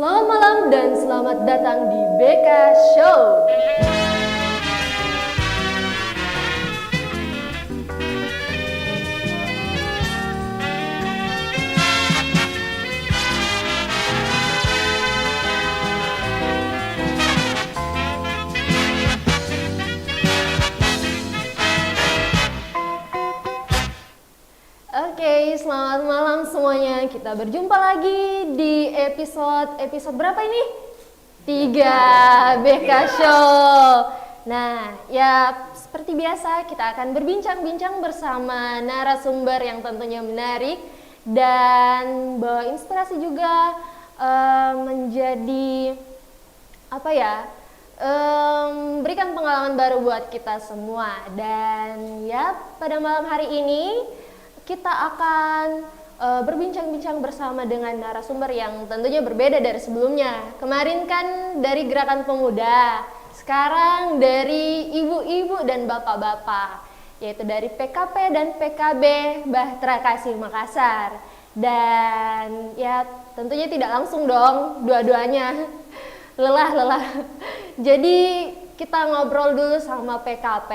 Selamat malam dan selamat datang di BK Show. Oke, selamat malam semuanya. Kita berjumpa lagi di episode berapa ini? 3 BK Show. Nah, ya seperti biasa kita akan berbincang-bincang bersama narasumber yang tentunya menarik dan bawa inspirasi juga menjadi berikan pengalaman baru buat kita semua. Dan ya pada malam hari ini kita akan berbincang-bincang bersama dengan narasumber yang tentunya berbeda dari sebelumnya. Kemarin kan dari Gerakan Pemuda, sekarang dari ibu-ibu dan bapak-bapak, yaitu dari PKP dan PKB Bahtera Kasih Makassar. Dan ya tentunya tidak langsung dong dua-duanya, lelah. Jadi kita ngobrol dulu sama PKP,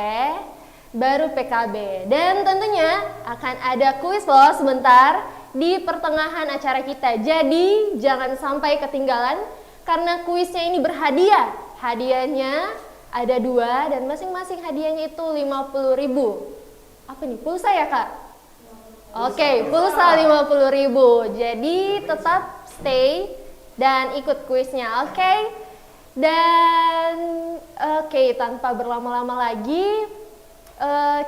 baru PKB, dan tentunya akan ada kuis loh sebentar di pertengahan acara kita. Jadi jangan sampai ketinggalan karena kuisnya ini berhadiah. Hadiahnya ada 2 dan masing-masing hadiahnya itu 50.000. Apa nih, pulsa ya kak? Oke, pulsa 50.000. Jadi tetap stay dan ikut kuisnya, oke? Dan tanpa berlama-lama lagi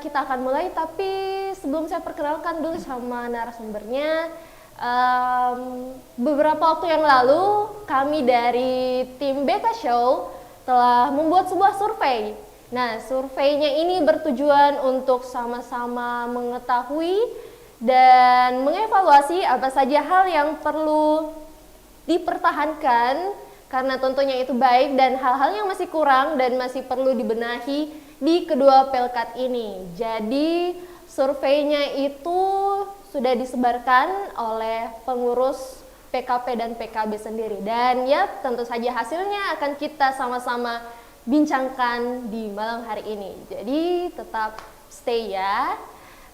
kita akan mulai, tapi sebelum saya perkenalkan dulu sama narasumbernya, beberapa waktu yang lalu kami dari tim BK Show telah membuat sebuah survei. Nah, surveinya ini bertujuan untuk sama-sama mengetahui dan mengevaluasi apa saja hal yang perlu dipertahankan karena tentunya itu baik, dan hal-hal yang masih kurang dan masih perlu dibenahi di kedua pelkat ini. Jadi surveinya itu sudah disebarkan oleh pengurus PKP dan PKB sendiri, dan ya tentu saja hasilnya akan kita sama-sama bincangkan di malam hari ini. Jadi tetap stay ya.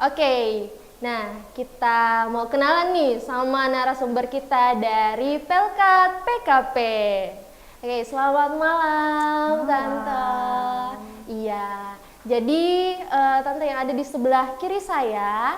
Oke, nah kita mau kenalan nih sama narasumber kita dari pelkat PKP. Oke, selamat malam Tante. Iya, jadi Tante yang ada di sebelah kiri saya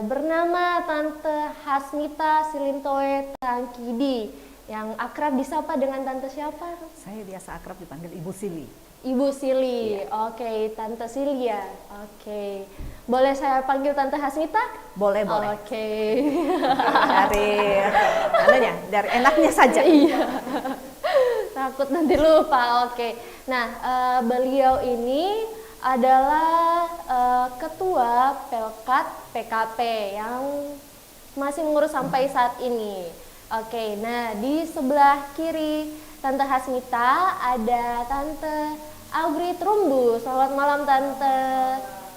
bernama Tante Hasmita Silintoe Tangkidi, yang akrab disapa dengan Tante siapa? Saya biasa akrab dipanggil Ibu Sili. Ibu Sili, iya. Oke, Tante Sili ya. Oke, boleh saya panggil Tante Hasmita? Boleh. Oke. Dari enaknya saja. Iya. Takut nanti lupa. Oke. Nah, beliau ini adalah ketua pelkat PKP yang masih mengurus sampai saat ini. Oke. Nah, di sebelah kiri Tante Hasmita ada Tante Augrit Rumbu. Selamat malam Tante.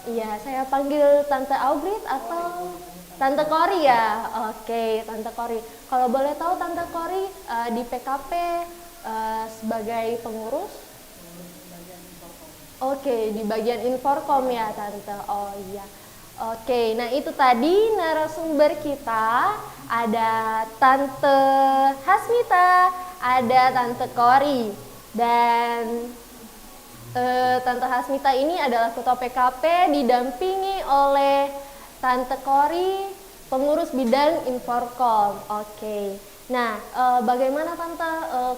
Iya, saya panggil Tante Augrit atau Tante Kori ya. Oke, Tante Kori. Kalau boleh tahu Tante Kori di PKP sebagai pengurus? Oke, di bagian Inforkom ya Tante. Oh iya. Oke, nah itu tadi narasumber kita, ada Tante Hasmita, ada Tante Kori, dan Tante Hasmita ini adalah ketua PKP didampingi oleh Tante Kori, pengurus bidang Inforkom. Oke. Nah, bagaimana Tante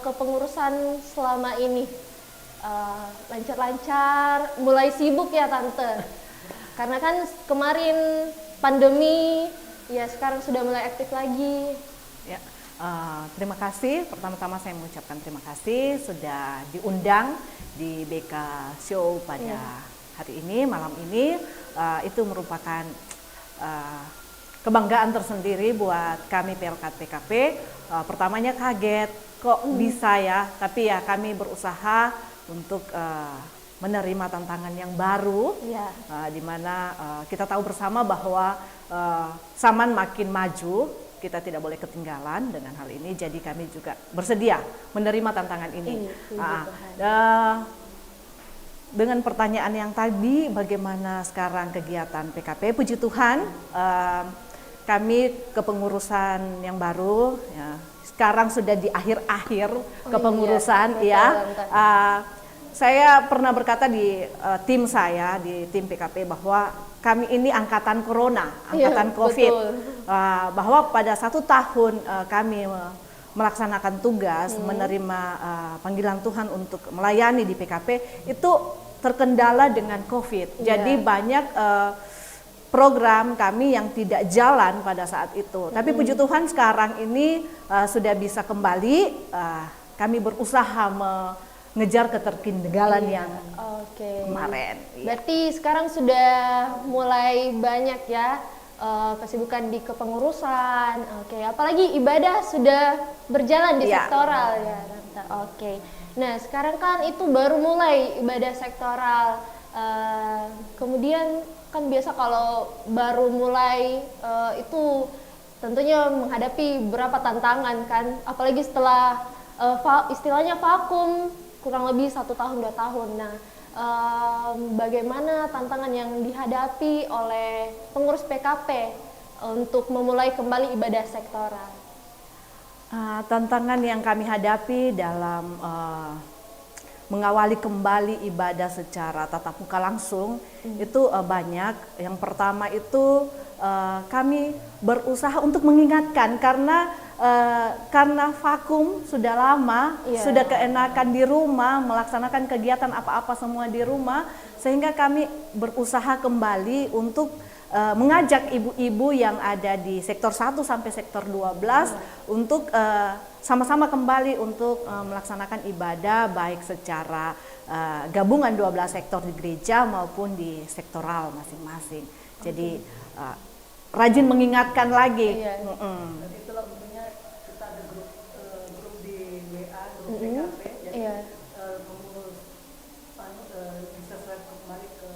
kepengurusan selama ini? Lancar-lancar, mulai sibuk ya Tante? Karena kan kemarin pandemi, ya sekarang sudah mulai aktif lagi. Ya, terima kasih. Pertama-tama saya mengucapkan terima kasih sudah diundang di BK Show pada hari ini, malam ini. Itu merupakan kebanggaan tersendiri buat kami pelkat PKP. Pertamanya kaget, kok bisa ya, tapi ya kami berusaha untuk menerima tantangan yang baru, di mana kita tahu bersama bahwa zaman makin maju, kita tidak boleh ketinggalan dengan hal ini. Jadi kami juga bersedia menerima tantangan ini. Dengan pertanyaan yang tadi, bagaimana sekarang kegiatan PKP? Puji Tuhan, kami kepengurusan yang baru, ya, sekarang sudah di akhir-akhir kepengurusan, ya. Saya pernah berkata di tim saya, di tim PKP, bahwa kami ini angkatan Corona, angkatan COVID, bahwa pada 1 tahun kami melaksanakan tugas, menerima panggilan Tuhan untuk melayani di PKP, itu terkendala dengan COVID. Jadi banyak program kami yang tidak jalan pada saat itu. Tapi puji Tuhan sekarang ini sudah bisa kembali. Kami berusaha mengejar ketertinggalan yang kemarin. Berarti sekarang sudah mulai banyak ya kesibukan di kepengurusan. Apalagi ibadah sudah berjalan di sektoral ya. Nah sekarang kan itu baru mulai ibadah sektoral. Kemudian kan biasa kalau baru mulai itu tentunya menghadapi beberapa tantangan kan, apalagi setelah istilahnya vakum kurang lebih 1 tahun 2 tahun. Nah, bagaimana tantangan yang dihadapi oleh pengurus PKP untuk memulai kembali ibadah sektoral? Tantangan yang kami hadapi dalam mengawali kembali ibadah secara tatap muka langsung itu banyak. Yang pertama itu kami berusaha untuk mengingatkan karena vakum sudah lama, sudah keenakan di rumah, melaksanakan kegiatan apa-apa semua di rumah, sehingga kami berusaha kembali untuk mengajak ibu-ibu yang ada di sektor 1 sampai sektor 12 untuk sama-sama kembali untuk melaksanakan ibadah baik secara gabungan 12 sektor di gereja maupun di sektoral masing-masing. Jadi rajin mengingatkan lagi. Dan itulah untungnya kita ada grup di WA, grup PKP, jadi pengurus bisa share kembali ke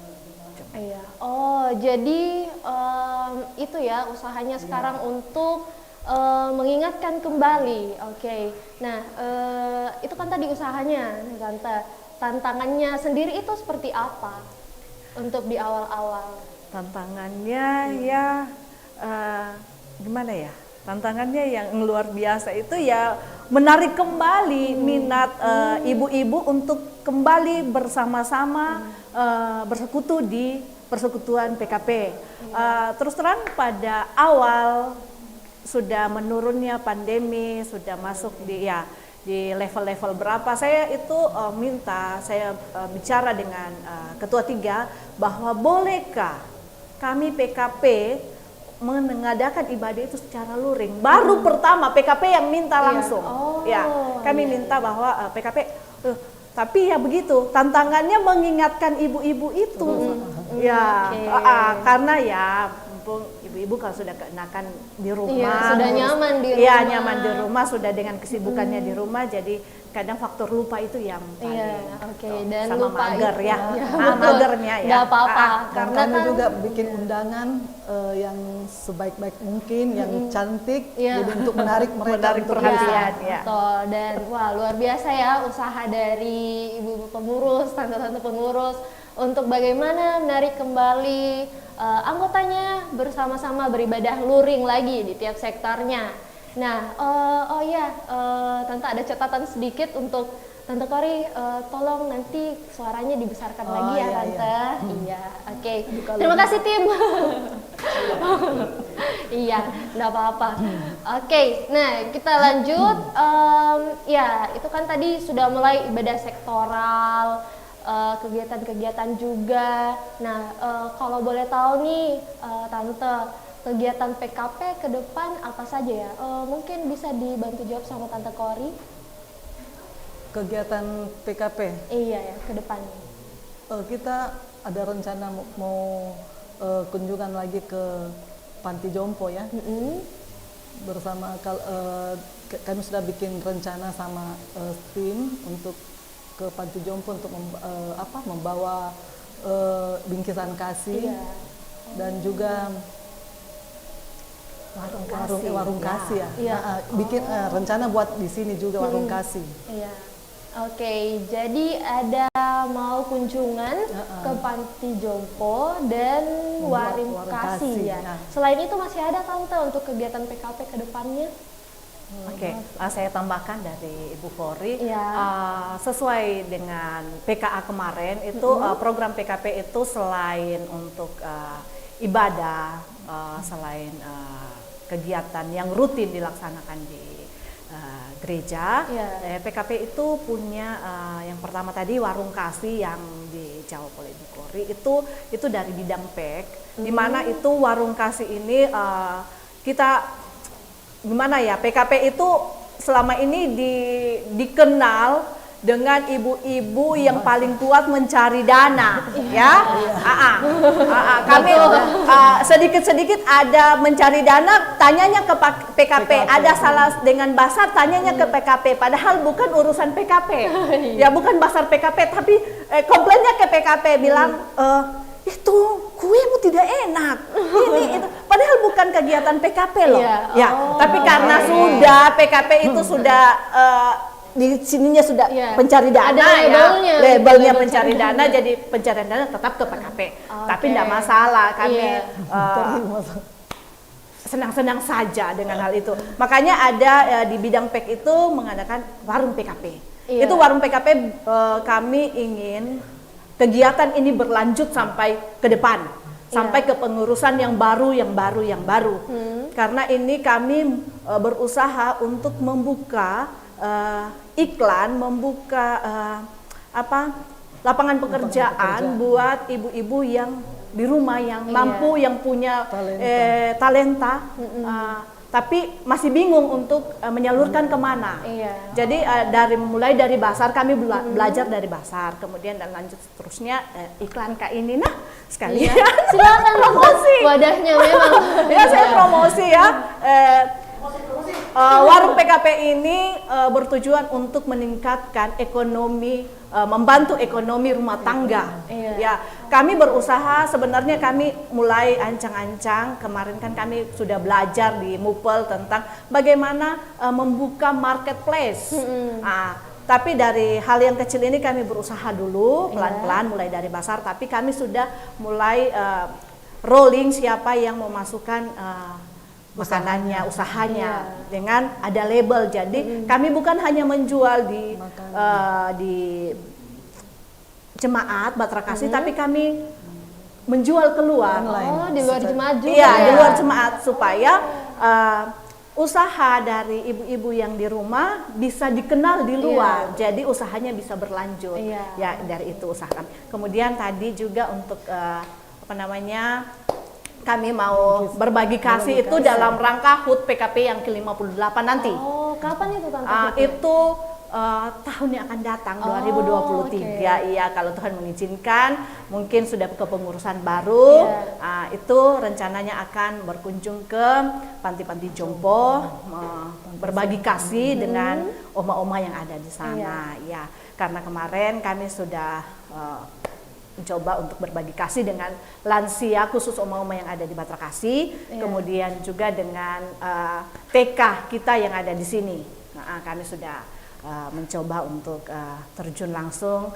jemaat. Jadi itu ya usahanya sekarang untuk mengingatkan kembali. Nah itu kan tadi usahanya, Tante. Tantangannya sendiri itu seperti apa untuk di awal-awal? Tantangannya gimana ya? Tantangannya yang luar biasa itu ya menarik kembali minat ibu-ibu untuk kembali bersama-sama bersekutu di persekutuan PKP. Terus terang pada awal sudah menurunnya pandemi, sudah masuk di level-level berapa, saya itu saya bicara dengan Ketua 3 bahwa bolehkah kami PKP mengadakan ibadah itu secara luring. Baru pertama PKP yang minta langsung. Kami minta bahwa PKP tapi ya begitu, tantangannya mengingatkan ibu-ibu itu. Karena ya mumpung ibu-ibu kalau sudah keenakan di rumah, sudah nyaman di rumah. Iya, nyaman di rumah, sudah dengan kesibukannya di rumah, jadi kadang faktor lupa itu yang paling dan sama lupa mager itu. Magernya ya. Nggak apa-apa. Dan Karena kami kan juga bikin undangan yang sebaik-baik mungkin, yang cantik, jadi untuk menarik mereka untuk perhatian. Betul. Dan luar biasa ya usaha dari ibu-ibu pengurus, tante-tante pengurus untuk bagaimana menarik kembali anggotanya bersama-sama beribadah luring lagi di tiap sektornya. Nah, Tante ada catatan sedikit untuk Tante Kori, tolong nanti suaranya dibesarkan lagi ya Tante. Oke. Terima kasih tim. Enggak apa-apa. Oke, nah kita lanjut. Itu kan tadi sudah mulai ibadah sektoral, kegiatan-kegiatan juga. Nah, kalau boleh tahu nih, Tante, kegiatan PKP ke depan apa saja ya? Mungkin bisa dibantu jawab sama Tante Kori. Kegiatan PKP? Iya ya, ke depan. Kita ada rencana mau kunjungan lagi ke Panti Jompo ya. Bersama kami sudah bikin rencana sama tim untuk ke Panti Jompo untuk membawa bingkisan kasih dan juga warung kasih ya. Iya. Bikin rencana buat di sini juga warung kasih. Iya. Oke, jadi ada mau kunjungan ke Panti Jompo dan Warung warung Kasih kasih, ya. ya. Selain itu masih ada Tante untuk kegiatan PKP ke depannya? Oke, saya tambahkan dari Ibu Fori, Iya. sesuai dengan PKA kemarin itu program PKP itu selain untuk ibadah, selain kegiatan yang rutin dilaksanakan di gereja, Iya. PKP itu punya yang pertama tadi warung kasih yang dijawab oleh Ibu Fori itu dari bidang PEK, di mana itu warung kasih ini kita gimana ya, PKP itu selama ini dikenal dengan ibu-ibu yang paling kuat mencari dana, ya. Kami sedikit-sedikit ada mencari dana, tanyanya ke PKP. Ada salah dengan Basar, tanyanya ke PKP. Padahal bukan urusan PKP, ya bukan Basar PKP, tapi komplainnya ke PKP bilang itu kuemu tidak enak, ini itu, padahal bukan kegiatan PKP loh, ya. Tapi karena sudah PKP itu sudah di sininya sudah pencari dana, ada labelnya, labelnya pencari dana, jadi pencarian dana tetap ke PKP. Tapi tidak masalah, kami senang-senang saja dengan hal itu. Makanya ada di bidang PEK itu mengadakan warung PKP. Itu warung PKP, kami ingin kegiatan ini berlanjut sampai ke depan, sampai ke pengurusan yang baru. Karena ini kami berusaha untuk membuka iklan, membuka lapangan pekerjaan buat ibu-ibu yang di rumah yang mampu, yang punya talenta, tapi masih bingung untuk menyalurkan kemana. Jadi mulai dari Basar, kami belajar dari Basar, kemudian dan lanjut seterusnya iklan Kak ini sekalian. Silakan promosi. Wadahnya memang. Ya, saya promosi ya. Warung PKP ini bertujuan untuk meningkatkan ekonomi, membantu ekonomi rumah tangga. Ya, kami berusaha, sebenarnya kami mulai ancang-ancang, kemarin kan kami sudah belajar di MUPEL tentang bagaimana membuka marketplace. Tapi dari hal yang kecil ini kami berusaha dulu, pelan-pelan mulai dari Basar, tapi kami sudah mulai rolling siapa yang mau masukkan makanannya, usahanya dengan ada label. Jadi kami bukan hanya menjual di jemaat Batra Kasih, tapi kami menjual keluar. Di luar jemaat juga. Iya, di luar jemaat, supaya usaha dari ibu-ibu yang di rumah bisa dikenal di luar. Jadi usahanya bisa berlanjut. Ya, dari itu usaha kami. Kemudian tadi juga untuk kami mau berbagi kasih itu dalam rangka HUT PKP yang ke-58 nanti. Kapan itu Tante? Itu tahun yang akan datang, 2023. Iya, kalau Tuhan mengizinkan, mungkin sudah ke pengurusan baru. Itu rencananya akan berkunjung ke panti-panti jompo, berbagi kasih dengan oma-oma yang ada di sana. Ya, karena kemarin kami sudah mencoba untuk berbagi kasih dengan lansia, khusus oma-oma yang ada di Batra Kasih, kemudian juga dengan TK kita yang ada di sini. Kami sudah mencoba untuk terjun langsung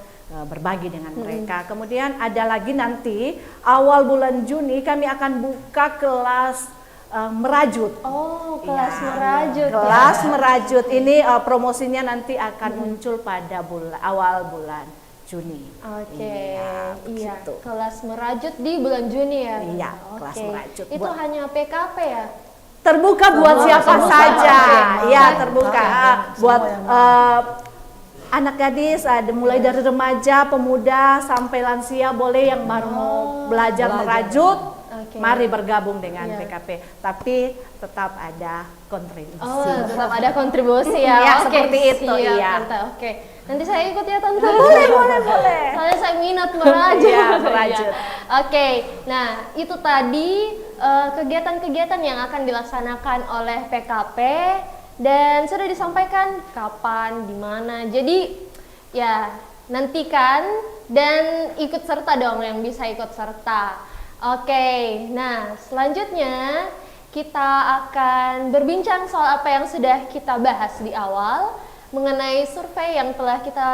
berbagi dengan mereka. Kemudian ada lagi nanti awal bulan Juni kami akan buka kelas merajut. Kelas merajut. Kelas merajut ini promosinya nanti akan muncul pada awal bulan Juni. Iya, kelas merajut di bulan Juni ya. Iya, kelas merajut. Itu hanya PKP ya? Terbuka buat siapa saja. Iya, terbuka buat anak gadis, ada mulai dari remaja, pemuda sampai lansia, boleh yang baru mau belajar merajut. Mari bergabung dengan PKP, tapi tetap ada kontribusi. Tetap ada kontribusi ya. Ya, seperti itu. Tante. Nanti saya ikut ya Tante. Boleh. Soalnya saya minat merajut. Merajut. Nah itu tadi kegiatan-kegiatan yang akan dilaksanakan oleh PKP dan sudah disampaikan kapan, di mana. Jadi ya nantikan dan ikut serta dong yang bisa ikut serta. Nah selanjutnya kita akan berbincang soal apa yang sudah kita bahas di awal mengenai survei yang telah kita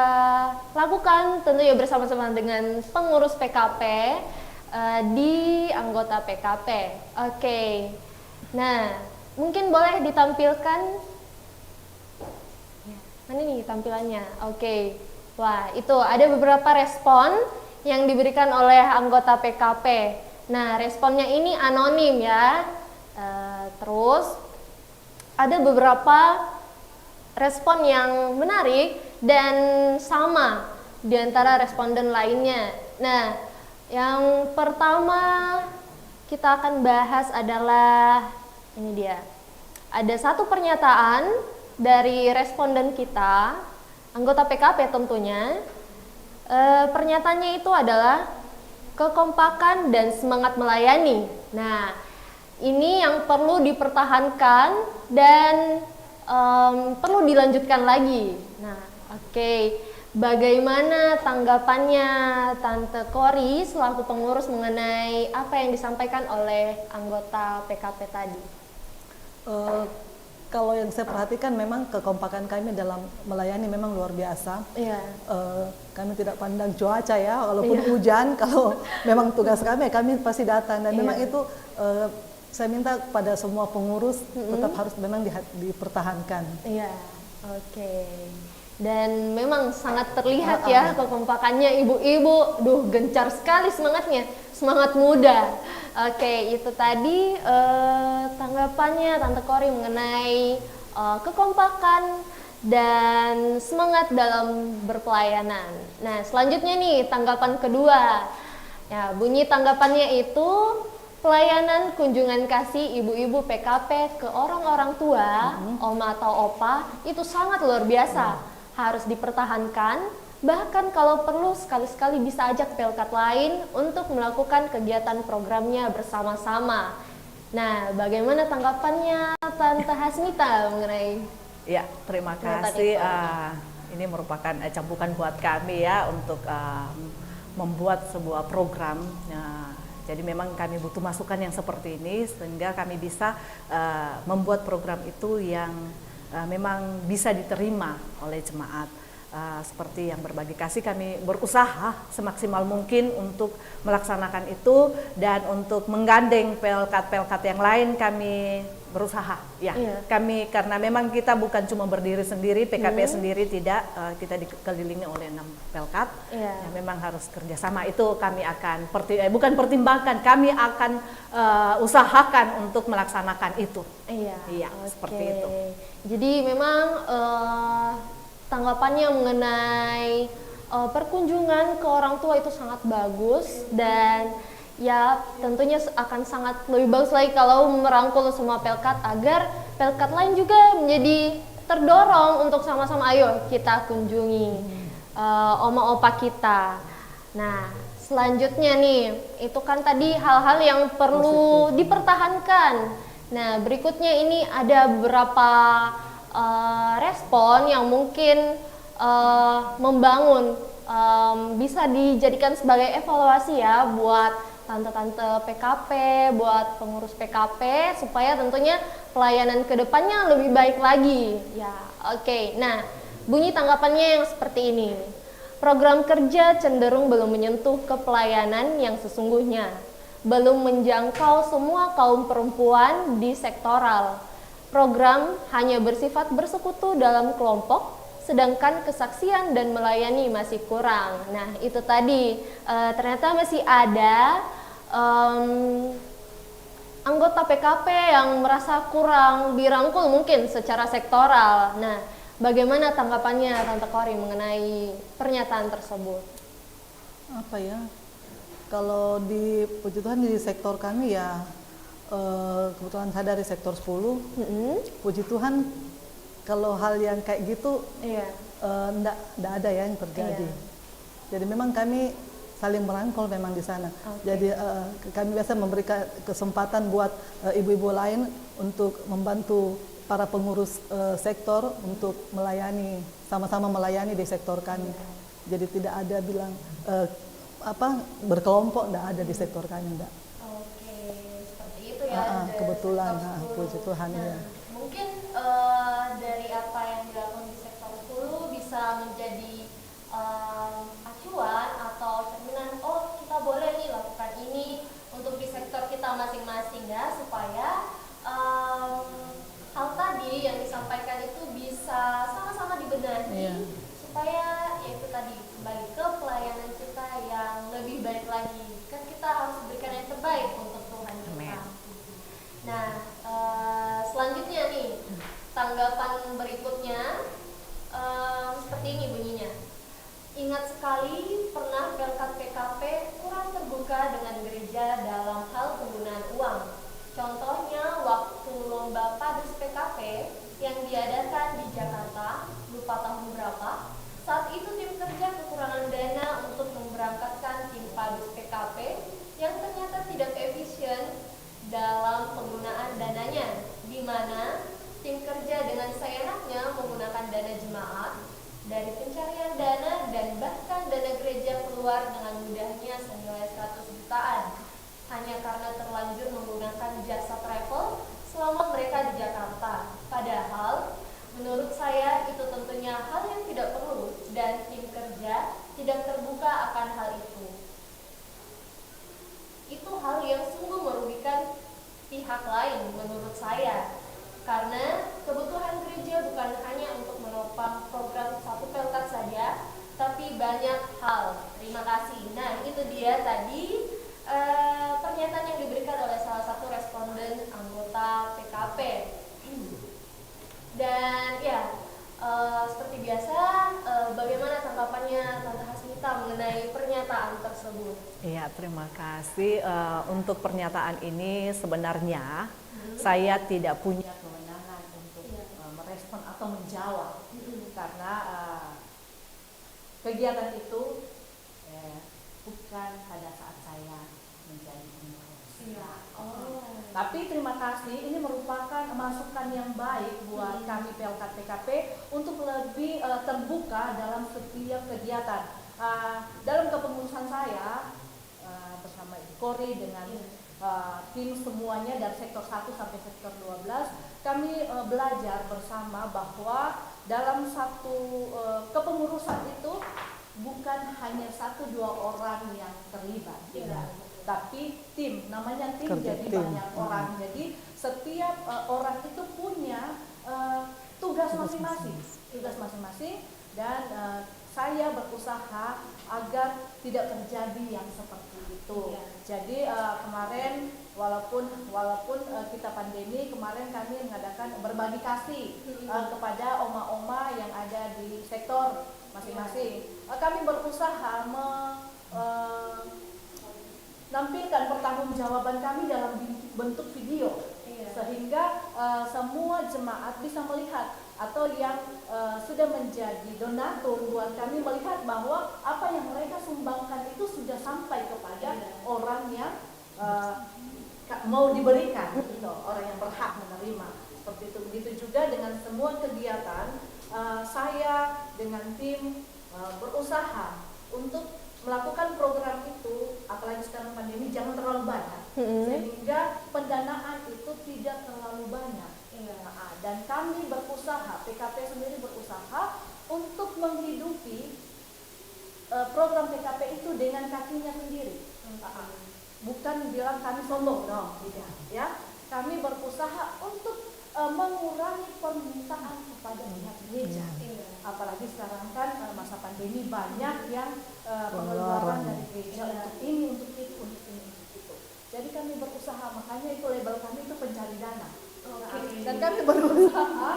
lakukan tentunya bersama-sama dengan pengurus PKP di anggota PKP. Oke. Nah, mungkin boleh ditampilkan. Mana nih tampilannya? Oke. Wah, itu ada beberapa respon yang diberikan oleh anggota PKP. Nah, responnya ini anonim ya. Terus ada beberapa respon yang menarik dan sama di antara responden lainnya. Nah, yang pertama kita akan bahas adalah ini dia. Ada satu pernyataan dari responden kita, anggota PKP tentunya. Pernyataannya itu adalah kekompakan dan semangat melayani. Nah, ini yang perlu dipertahankan dan perlu dilanjutkan lagi. Nah, oke. Bagaimana tanggapannya Tante Kori selaku pengurus mengenai apa yang disampaikan oleh anggota PKP tadi? Kalau yang saya perhatikan memang kekompakan kami dalam melayani memang luar biasa. Iya. Kami tidak pandang cuaca ya, walaupun hujan, kalau memang tugas kami pasti datang. Dan memang itu saya minta pada semua pengurus tetap harus memang dipertahankan. Iya, oke. Dan memang sangat terlihat ya kekompakannya ibu-ibu. Duh, gencar sekali semangatnya, semangat muda. Oke, itu tadi tanggapannya Tante Kori mengenai kekompakan dan semangat dalam berpelayanan. Nah, selanjutnya nih tanggapan kedua. Ya, bunyi tanggapannya itu pelayanan kunjungan kasih ibu-ibu PKP ke orang-orang tua, oma atau opa itu sangat luar biasa. Harus dipertahankan, bahkan kalau perlu sekali-sekali bisa ajak pelkat lain untuk melakukan kegiatan programnya bersama-sama. Nah, bagaimana tanggapannya Tante Hasmita mengenai? Ya, terima kasih. Ini merupakan cambukan buat kami ya untuk membuat sebuah program. Jadi memang kami butuh masukan yang seperti ini sehingga kami bisa membuat program itu yang memang bisa diterima oleh jemaat. Seperti yang berbagi kasih, kami berusaha semaksimal mungkin untuk melaksanakan itu dan untuk menggandeng pelkat-pelkat yang lain kami berusaha ya. Kami karena memang kita bukan cuma berdiri sendiri, PKP sendiri tidak, kita dikelilingi oleh 6 pelkat. Ya, memang harus kerjasama, itu kami akan bukan pertimbangkan, kami akan usahakan untuk melaksanakan itu. Iya, seperti itu. Jadi memang tanggapannya mengenai perkunjungan ke orang tua itu sangat bagus dan ya tentunya akan sangat lebih bagus lagi kalau merangkul semua pelkat agar pelkat lain juga menjadi terdorong untuk sama-sama ayo kita kunjungi oma opa kita. Nah, selanjutnya nih, itu kan tadi hal-hal yang perlu dipertahankan. Nah, berikutnya ini ada beberapa respon yang mungkin membangun, bisa dijadikan sebagai evaluasi ya buat tante-tante PKP, buat pengurus PKP supaya tentunya pelayanan kedepannya lebih baik lagi. Ya, oke. Nah, bunyi tanggapannya yang seperti ini. Program kerja cenderung belum menyentuh ke pelayanan yang sesungguhnya, belum menjangkau semua kaum perempuan di sektoral. Program hanya bersifat bersekutu dalam kelompok, sedangkan kesaksian dan melayani masih kurang. Nah, itu tadi ternyata masih ada anggota PKP yang merasa kurang dirangkul mungkin secara sektoral. Nah, bagaimana tanggapannya Tante Kori mengenai pernyataan tersebut? Apa ya? Kalau di puji Tuhan di sektor kami ya kebetulan saya dari sektor 10. Puji Tuhan kalau hal yang kayak gitu enggak ada ya yang terjadi. Jadi memang kami saling merangkul memang di sana. Jadi kami biasa memberikan kesempatan buat ibu-ibu lain untuk membantu para pengurus sektor untuk melayani, sama-sama melayani di sektor kami. Jadi tidak ada bilang berkelompok, enggak ada di sektor kami, enggak. Oke, seperti itu ya. ada kebetulan, sektor 10. puji Tuhan Nah, ya. mungkin dari apa yang dilakukan di sektor 10 bisa menjadi acuan atau cerminan, oh kita boleh nih lakukan ini untuk di sektor kita masing-masing ya, supaya hal tadi yang disampaikan itu bisa sama-sama dibenahi, Iya. supaya ya itu tadi kembali ke pelayanan kita yang lebih baik lagi. Kan kita harus berikan yang terbaik untuk Tuhan kita. Amin. Nah, selanjutnya nih tanggapan berikutnya seperti ini bunyinya. Ingat sekali pernah Pelkat PKP kurang terbuka dengan gereja dalam hal penggunaan uang. Contohnya waktu lomba Padus PKP yang diadakan di Jakarta, lupa tahun berapa. Saat itu tim kerja kekurangan dana untuk memberangkatkan tim Padus PKP yang ternyata tidak efisien dalam penggunaan dananya, di mana tim kerja dengan seenaknya menggunakan dana jemaat dari pencarian dana dan bahkan dana gereja keluar dengan mudahnya senilai 100 jutaan hanya karena terlanjur menggunakan jasa travel selama mereka di Jakarta. Padahal menurut saya itu tentunya hal yang tidak perlu dan tim kerja tidak terbuka akan hal itu. Itu hal yang sungguh merugikan pihak lain menurut saya. Karena kebutuhan gereja bukan hanya untuk menopang program satu pelkat saja, tapi banyak hal. Terima kasih. Nah, itu dia tadi pernyataan yang diberikan oleh salah satu responden anggota PKP. Dan ya, seperti biasa, bagaimana tanggapannya Tante Hasmita mengenai pernyataan tersebut? Iya, terima kasih. Untuk pernyataan ini sebenarnya saya tidak punya kewenangan untuk merespon atau menjawab karena kegiatan itu bukan pada saat saya menjadi pengurus. Tapi terima kasih, ini merupakan masukan yang baik buat kami Pelkat PKP untuk lebih terbuka dalam setiap kegiatan. Dalam kepengurusan saya bersama Ibu Kori dengan tim semuanya dari sektor 1 sampai sektor 12, kami belajar bersama bahwa dalam satu kepengurusan itu bukan hanya 1-2 orang yang terlibat, tapi tim, namanya tim, jadi banyak orang. Jadi setiap orang itu punya tugas masing-masing, dan saya berusaha agar tidak terjadi yang seperti itu. Jadi kemarin walaupun kita pandemi, kemarin kami mengadakan berbagi kasih kepada oma-oma yang ada di sektor masing-masing. Kami berusaha menampilkan pertanggungjawaban kami dalam bentuk video, sehingga semua jemaat bisa melihat, atau yang sudah menjadi donatur buat kami melihat bahwa apa yang mereka sumbangkan itu sudah sampai kepada orang yang mau diberikan, gitu, orang yang berhak menerima. Seperti itu. Begitu juga dengan semua kegiatan, saya dengan tim berusaha untuk melakukan program itu, apalagi sekarang pandemi, jangan terlalu banyak, sehingga pendanaan itu tidak terlalu banyak. Dan kami berusaha, PKP sendiri berusaha untuk menghidupi program PKP itu dengan kakinya sendiri. Bukan bilang kami sombong, tidak. Ya, kami berusaha untuk mengurangi permintaan kepada pihak gereja. Apalagi sekarang kan masa pandemi, banyak yang pengeluaran dari gereja untuk ini, untuk itu, untuk ini, untuk itu. Jadi kami berusaha, makanya itu label kami itu pencari dana. Dan kami berusaha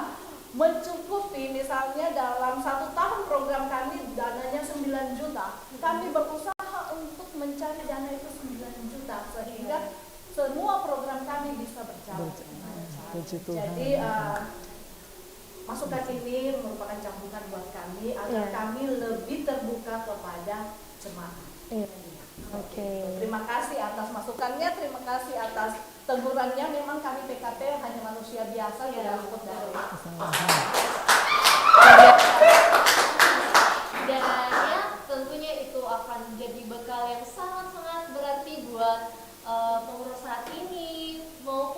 mencukupi, misalnya dalam 1 tahun program kami dananya 9 juta. Kami berusaha untuk mencari dana itu 9 juta sehingga semua program kami bisa berjalan. Jadi masukan ini merupakan cambukan buat kami agar kami lebih terbuka kepada jemaat. Terima kasih atas masukannya, terima kasih atas tegurannya. Memang kami PKP hanya manusia biasa yang luput dari dan ya tentunya itu akan jadi bekal yang sangat-sangat berarti buat pengurus saat ini maupun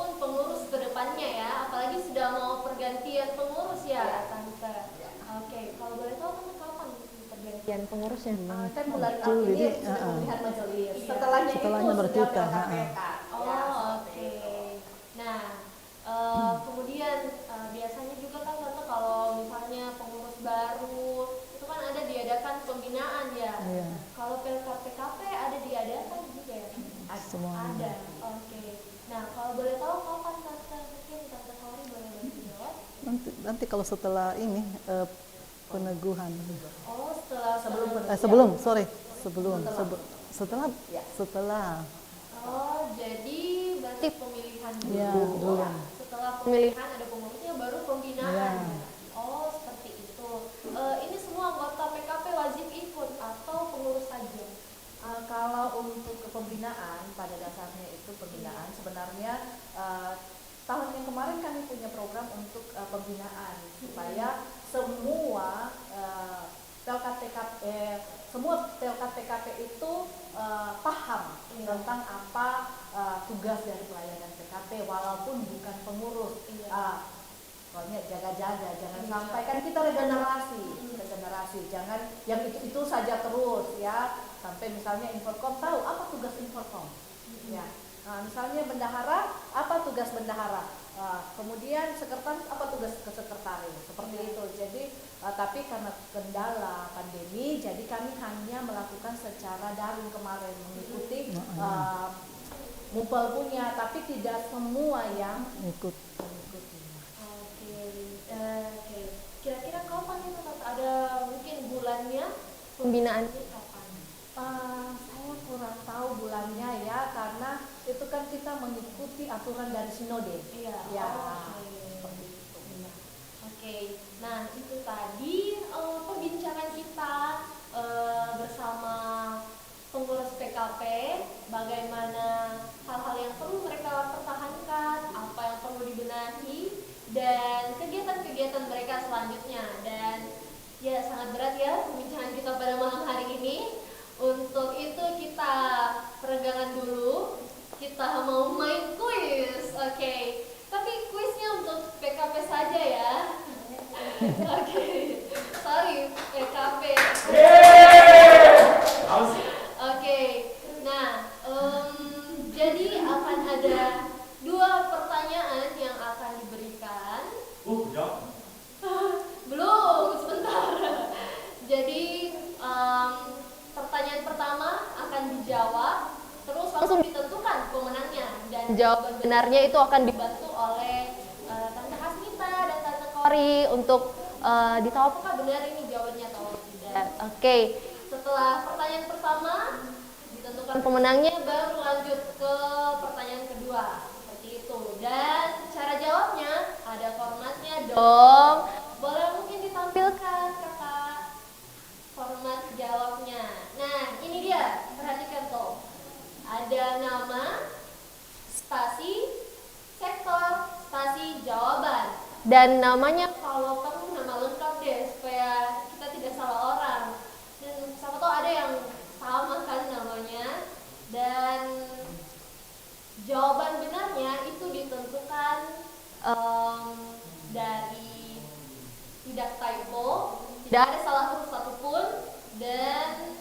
depannya ya, apalagi sudah mau pergantian pengurus ya, Tante. Oke, kalau boleh tahu Tante kapan pergantian pengurusnya? Kan bulan Itu, April ini jadi, sudah pemilihan majelis. Setelahnya Setelahnya itu baru sudah kita, PLKPK. Oh, Ya, oke. Nah, kemudian biasanya juga kan Tante kalau misalnya pengurus baru itu kan ada diadakan pembinaan ya. Iya. Kalau PKP ada diadakan juga ya? Semua Ada. Oke. Nah, kalau boleh tahu kapan Tante, mungkin Tante Kori boleh bantu jawab? nanti kalau setelah ini peneguhan. Oh, sebelum setelah Oh, jadi berarti pemilihan dulu. Ya, dulu. Setelah pemilihan ada pengurusnya baru pembinaan. Ya. Oh, seperti itu. Ini semua anggota PKP wajib ikut atau pengurus saja? Kalau untuk pembinaan, pada dasarnya itu pembinaan sebenarnya tahun yang kemarin kami punya program untuk pembinaan supaya semua semua pelkat PKP itu paham tentang apa tugas dari pelayanan PKP walaupun bukan pengurus. Pokoknya jaga-jaga, jangan sampai kan kita regenerasi, jangan yang itu saja terus ya, sampai misalnya Inforkom tahu apa tugas Inforkom, ya. Misalnya bendahara, apa tugas bendahara, kemudian sekretaris, apa tugas sekretaris, seperti itu. Jadi tapi karena kendala pandemi, jadi kami hanya melakukan secara daring kemarin, mengikuti Mupel punya, tapi tidak semua yang ikut. Oke. Kira-kira kapan itu Tante? Ada mungkin bulannya pembinaannya kapan? Saya kurang tahu bulannya ya, karena itu kan kita mengikuti aturan dari Sinode. Iya. Ya. Seperti itu. Oke. Nah, itu tadi perbincangan kita bersama pengurus PKP, bagaimana hal-hal yang perlu mereka pertahankan, apa yang perlu dibenahi, dan kegiatan-kegiatan mereka selanjutnya. Dan ya sangat berat ya perbincangan kita pada malam hari ini. Untuk itu kita peregangan dulu, kita mau main kuis. Oke. Tapi kuisnya untuk PKP saja ya. Oke. Sorry PKP. Oke. Nah, jadi akan ada 2 pertanyaan yang akan diberikan. Belum, sebentar. Jadi pertanyaan pertama akan dijawab, terus langsung ditentukan pemenangnya, dan jawaban benarnya itu akan dibantu oleh Tante Hasmita dan Tante Kori untuk ditahu apakah benar ini jawabannya atau tidak. Oke. Setelah pertanyaan pertama ditentukan pemenangnya, baru lanjut ke pertanyaan kedua. Seperti itu. Dan cara jawabnya ada formatnya dong. Boleh mungkin ditampilkan Kakak format jawabnya. Nah, ini dia. Perhatikan tuh. Ada nama, spasi, sektor, spasi, jawaban. Dan namanya kalau kamu nama lengkap deh supaya kita tidak salah orang. Dan siapa tahu ada yang sama kan namanya. Dan jawaban benarnya itu ditentukan dari tidak typo, tidak ada salah huruf satupun, dan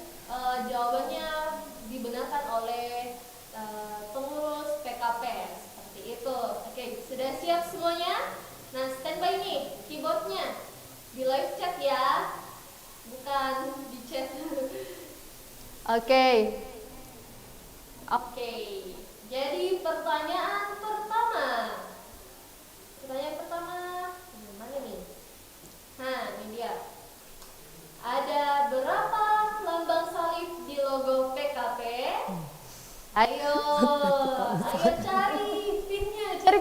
jawabannya dibenarkan oleh pengurus PKP. Seperti itu. Oke, sudah siap semuanya? Nah, standby nih keyboardnya di live chat ya, bukan di chat. Oke. Jadi pertanyaan pertama. Mana nih? Nah, ini dia. Ada berapa lambang salib di logo PKP? Ayo cari pinnya. Cari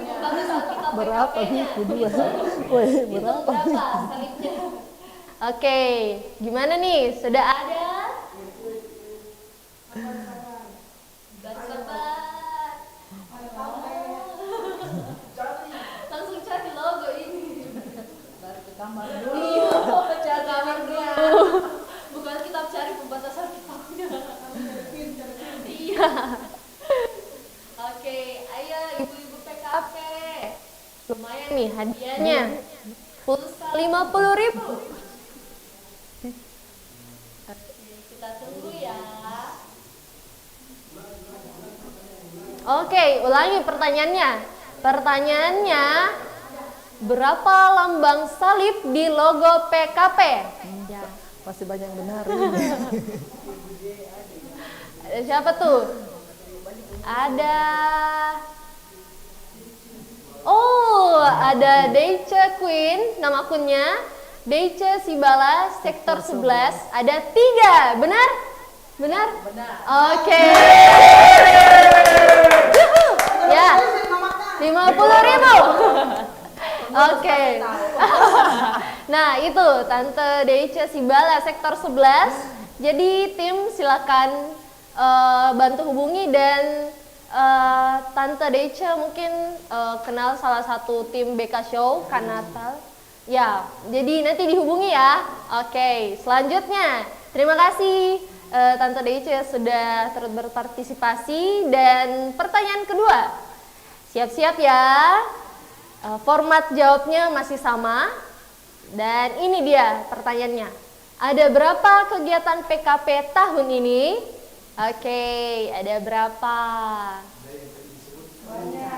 pembatasan kita Berapa nih? PKP-nya. Woi, Itu berapa? berapa salibnya? Oke, gimana nih? Sudah ada? Sabar. Langsung cari logo ini. Baru ke kamar dulu. Iya, cari kamar dulu. Bukan kita cari pembatasan kitabnya. Iya. nih hadiahnya. Pulsa 50.000. Kita tunggu ya. Oke, ulangi pertanyaannya. Pertanyaannya, berapa lambang salib di logo PKP? Ya. Pasti banyak yang benar. Ada siapa tuh? Ada. Oh, ada Deice Queen, nama akunnya. Deice Sibala, sektor 11. Ada 3, benar? Benar? Benar. Oke. Ya, 50.000. Oke. Nah, itu Tante Deice Sibala, sektor 11. Jadi tim silakan bantu hubungi dan Tante Deice mungkin kenal salah satu tim BK Show Kanatal. Ya, jadi nanti dihubungi ya. Oke, selanjutnya terima kasih Tante Deice sudah turut berpartisipasi. Dan pertanyaan kedua, siap-siap ya. Format jawabnya masih sama. Dan ini dia pertanyaannya. Ada berapa kegiatan PKP tahun ini? Oke, ada berapa?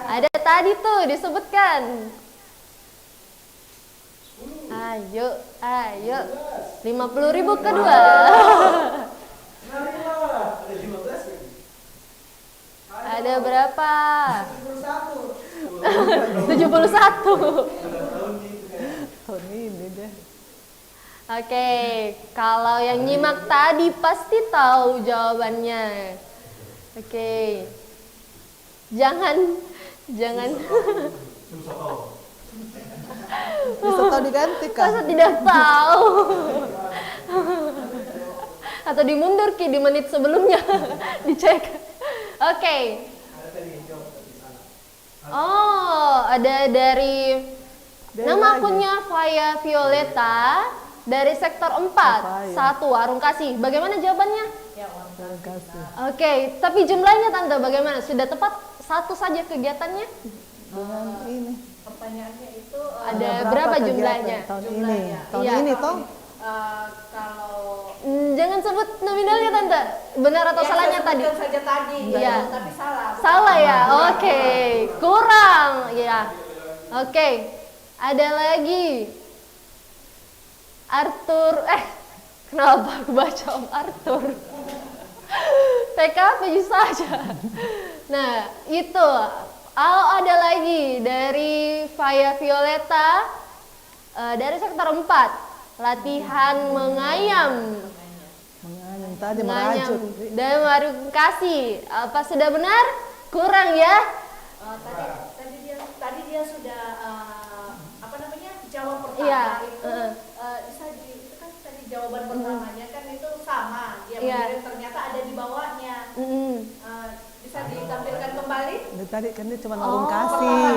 Ada tadi tuh disebutkan. Ayo, ayo. 50.000 kedua. Ada berapa? 71. Tahun ini deh. Oke, kalau yang nyimak tadi pasti tahu jawabannya. Oke. Jangan Bisa tahu digantikan. masa tidak tahu. Atau dimundur di menit sebelumnya dicek. Oke. Oh, ada dari nama akunnya Faya Violeta dari sektor 4, 1 Warung Kasih. Bagaimana jawabannya? Terima kasih. Oke, tapi jumlahnya Tante bagaimana? Sudah tepat satu saja kegiatannya? Dengan ini. Pertanyaannya itu Ada berapa kegiatan jumlahnya? Tahun ini. Tahun Iya. ini toh? kalau Jangan sebut nominalnya Tante. Benar atau salahnya tadi? saja tadi, Iya. tapi salah. Salah ya? Oke. Kurang. Ya. Oke. Ada lagi. Arthur. Kenapa aku baca Om Arthur? TKP saja. Nah, itu. Oh, ada lagi dari Faya Violeta dari sektor 4. Latihan mengayam. Menganyam tadi Menganyam merajut. dan Warung Kasih. Apa sudah benar? Kurang ya? Tadi dia sudah apa namanya jawab pertama Iya, itu bisa itu kan tadi jawaban pertamanya kan itu sama dia Iya. mengirim ternyata ada di bawahnya. Bisa ditampilkan kembali. Tadi kan dia cuma warung kasih.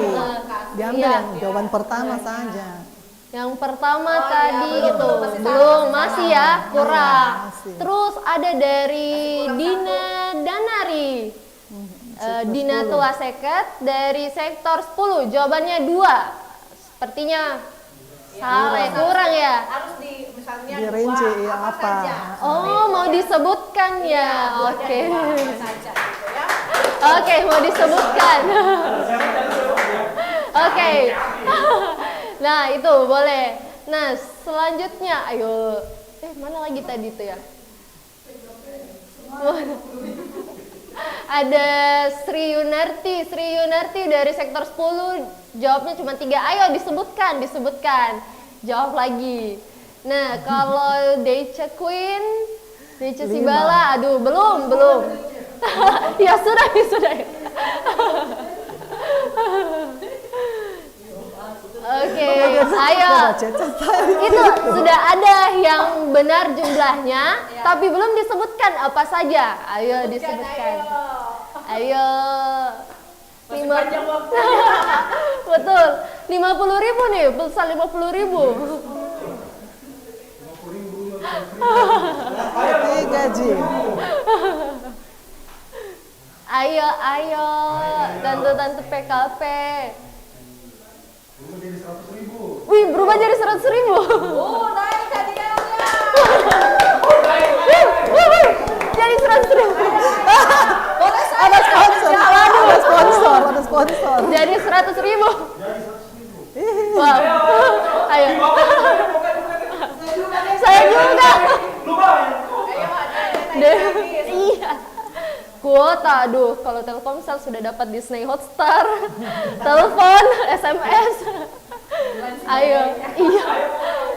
Diambil Iya. yang jawaban pertama saja. Yang pertama Oh, tadi iya, belum, itu masih salah, belum, masih masih salah. ya, kurang. masih. Terus ada dari Dina Danari. Dina Tua Seket dari sektor 10. Jawabannya 2. Sepertinya salah ya, kurang ya. Harus di misalnya Dirinci, dua, ya, apa. saja. Oh, mau disebutkan ya. Oke. Apa saja gitu ya. Oke, mau disebutkan. Oke. Nah, itu boleh. Nah, selanjutnya ayo. Mana lagi tadi tuh ya? Ada Sri Yunarti dari sektor 10. Jawabnya cuma 3. Ayo disebutkan. Jawab lagi. Nah, kalau Deice Queen, Deice Sibala, aduh belum. Ya sudah. Oke, ayo. Itu sudah ada yang benar jumlahnya, tapi belum disebutkan apa saja. Ayo disebutkan. Ayo. Panjang waktu. Betul. 50.000 nih, pulsa 50.000. Gaji. Ayo, tante-tante PKP. Wih, berubah jadi 100.000. Naik hadiahnya. Jadi 100.000. Ada sponsor, ada sponsor, ada sponsor. Jadi 100.000. Wow. Ayo. Saya juga. Iya. Kuota, aduh, kalau Telkomsel sudah dapat Disney Hotstar, telepon, SMS. Ayo, iya,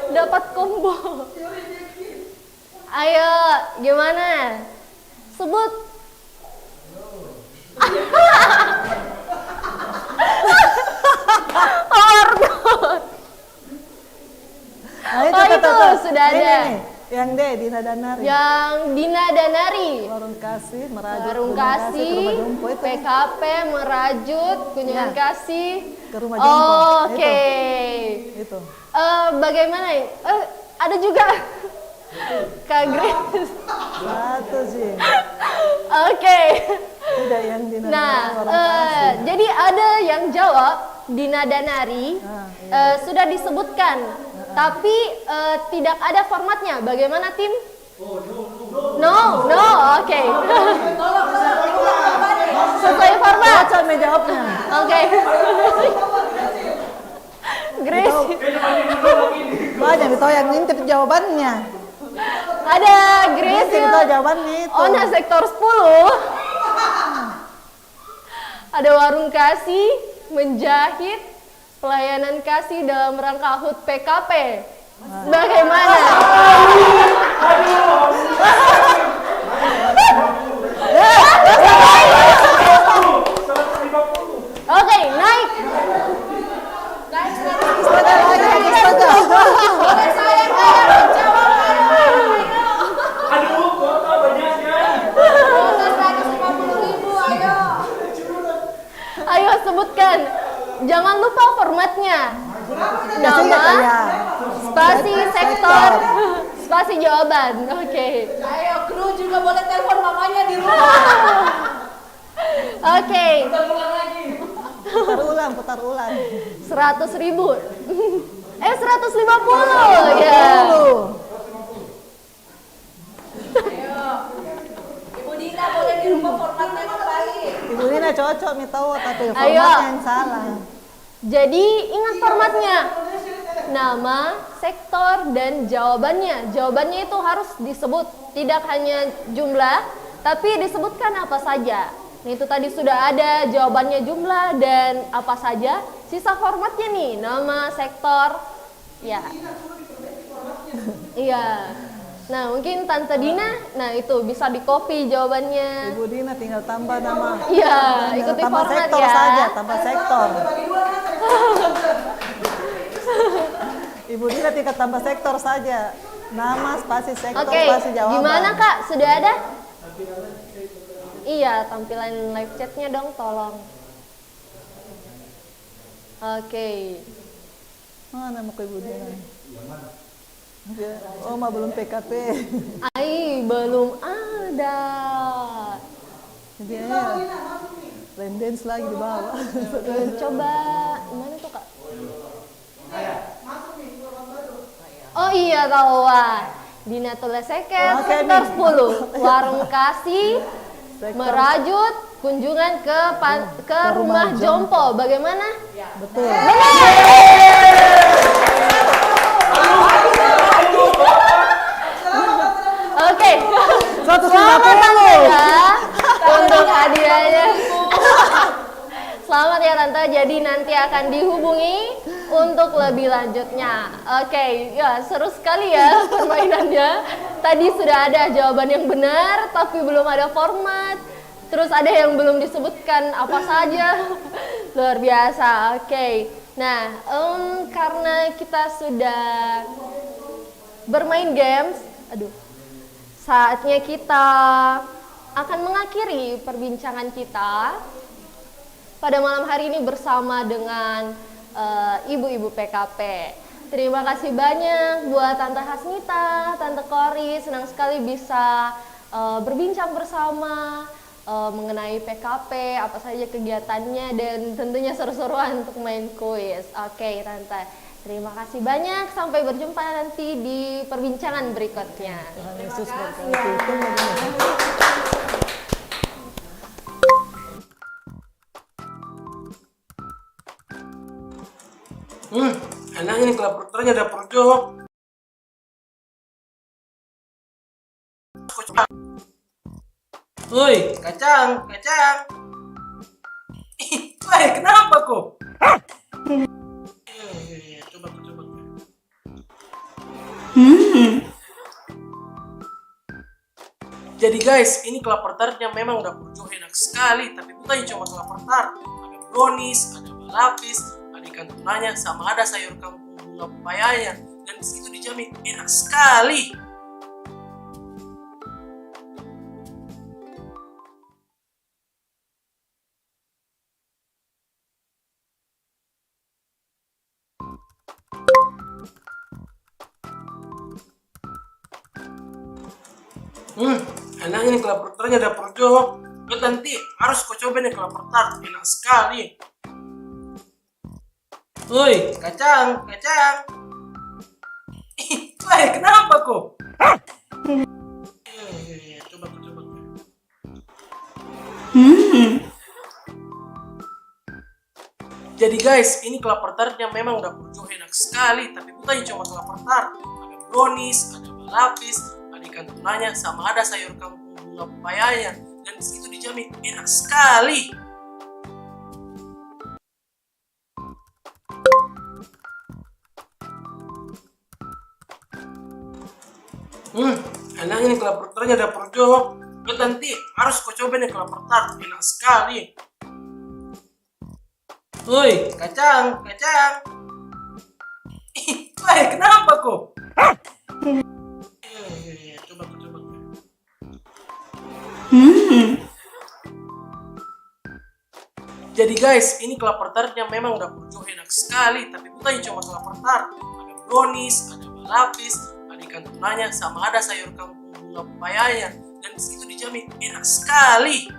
dapat combo. Ayo, gimana? Sebut. Oh, itu sudah ada. Ini, yang D, Dina Danari. Yang Dina Danari. Warung Kasih, Merajut, Warung Kunjungan Kasih, ke Rumah Jompo itu. PKP, Merajut, Kunjungan Ya. Kasih. Ke Rumah Jompo. Oke. Itu. Bagaimana? Ada juga Kak Grace. Satu sih. Oke. Tidak yang Dina Nah, Danari, Warung Kasih. jadi ada yang jawab Dina Danari, sudah disebutkan, tapi tidak ada formatnya. Bagaimana tim? No, oke. Sesuai format. Baca menjawabnya. Oke. Grace, Banyak itu yang ngintip jawabannya. ada Grace Ngintip itu jawabannya itu. Ona sektor 10. Ada warung kasih, menjahit, pelayanan kasih dalam rangka HUT PKP. Bagaimana? Oke, naik. Boleh saya kayak menjawab. Aduh, kota banyaknya. Kuota 150.000, ayo. Ayo sebutkan. Jangan lupa formatnya. Nama, spasi sektor, spasi jawaban. Oke. Ayo, kru juga boleh telepon mamanya di rumah. Oke. Putar ulang. 100.000. 150 ya. Ayo. Ibu Dina boleh di rumah formatnya kembali. Ibu Dina cocok nih tahu tapi Ayo. formatnya yang salah. Jadi ingat formatnya. Nama, sektor, dan jawabannya. Jawabannya itu harus disebut. Tidak hanya jumlah, tapi disebutkan apa saja. Nah, itu tadi sudah ada jawabannya, jumlah, dan apa saja. Sisa formatnya nih, nama, sektor. Ya. Iya. Nah, mungkin Tante Dina, nah itu bisa di-copy jawabannya. Ibu Dina tinggal tambah nama. Iya, ikuti tambah format sektor ya. saja, tambah sektor. Ibu Dina tinggal tambah sektor saja. Nama, spasi sektor, Oke, spasi jawaban. gimana Kak? Sudah ada? Iya, tampilan live chatnya dong, tolong. Oke. Mana mau ke Ibu Dina? Oh, mah belum PKP. Ai, belum ada. Jadi dance lagi di bawah. Coba, mana tuh Kak? Oh iya, tahu wah. Dina Tuleseket, Oke, sektor nih. 10. Warung Kasih, Merajut, kunjungan ke rumah Jompo. Bagaimana? Betul. Oke. 150. Selamat ya untuk hadiahnya. Selamat ya Tante, jadi nanti akan dihubungi untuk lebih lanjutnya. Oke, ya seru sekali ya permainannya. Tadi sudah ada jawaban yang benar, tapi belum ada format. Terus ada yang belum disebutkan apa saja. Luar biasa, oke. Nah, karena kita sudah bermain games, saatnya kita akan mengakhiri perbincangan kita pada malam hari ini bersama dengan ibu-ibu PKP. Terima kasih banyak buat Tante Hasnita, Tante Kori, senang sekali bisa berbincang bersama mengenai PKP, apa saja kegiatannya, dan tentunya seru-seruan untuk main kuis. Oke, Tante. Terima kasih banyak. Sampai berjumpa nanti di perbincangan berikutnya. Tuhan Yesus berkati. Enak ini kelaparannya ada perjok. Woi, kacang, kacang. Woi, kenapa kok? Iya, coba, coba. Jadi guys, ini kelapar tartnya memang udah perjok enak sekali, tapi bukan cuma kelapar tart. Ada brownies, ada balapis, ada ikan tunanya, sama ada sayur kangkung bunga pepayanya. Dan disitu dijamin enak sekali. Enak ini kelapar tartnya ada perjok. But nanti harus kau coba nih kelapar tart, enak sekali. Woi, kacang, kacang. Woi, kenapa kok? Iya, coba, coba. Jadi guys, ini kelapar tartnya memang udah perjok enak sekali, tapi bukan cuma kelapar tart. Ada brownies, ada balapis, ada ikan tunanya, sama ada sayur kangkung bunga pepayanya. Dan disitu dijamin enak sekali. Enak ini kelapar tartnya ada perjok. But nanti harus kau coba nih kelapar tart, enak sekali. Woi, kacang, kacang. Woi, kenapa kok? Iya, coba, coba. Jadi guys, ini kelapar tartnya memang udah perjok enak sekali, tapi bukan cuma kelapar tart. Ada brownies, ada balapis, ada ikan tunanya, sama ada sayur kangkung bunga pepayanya. Dan disitu dijamin enak sekali.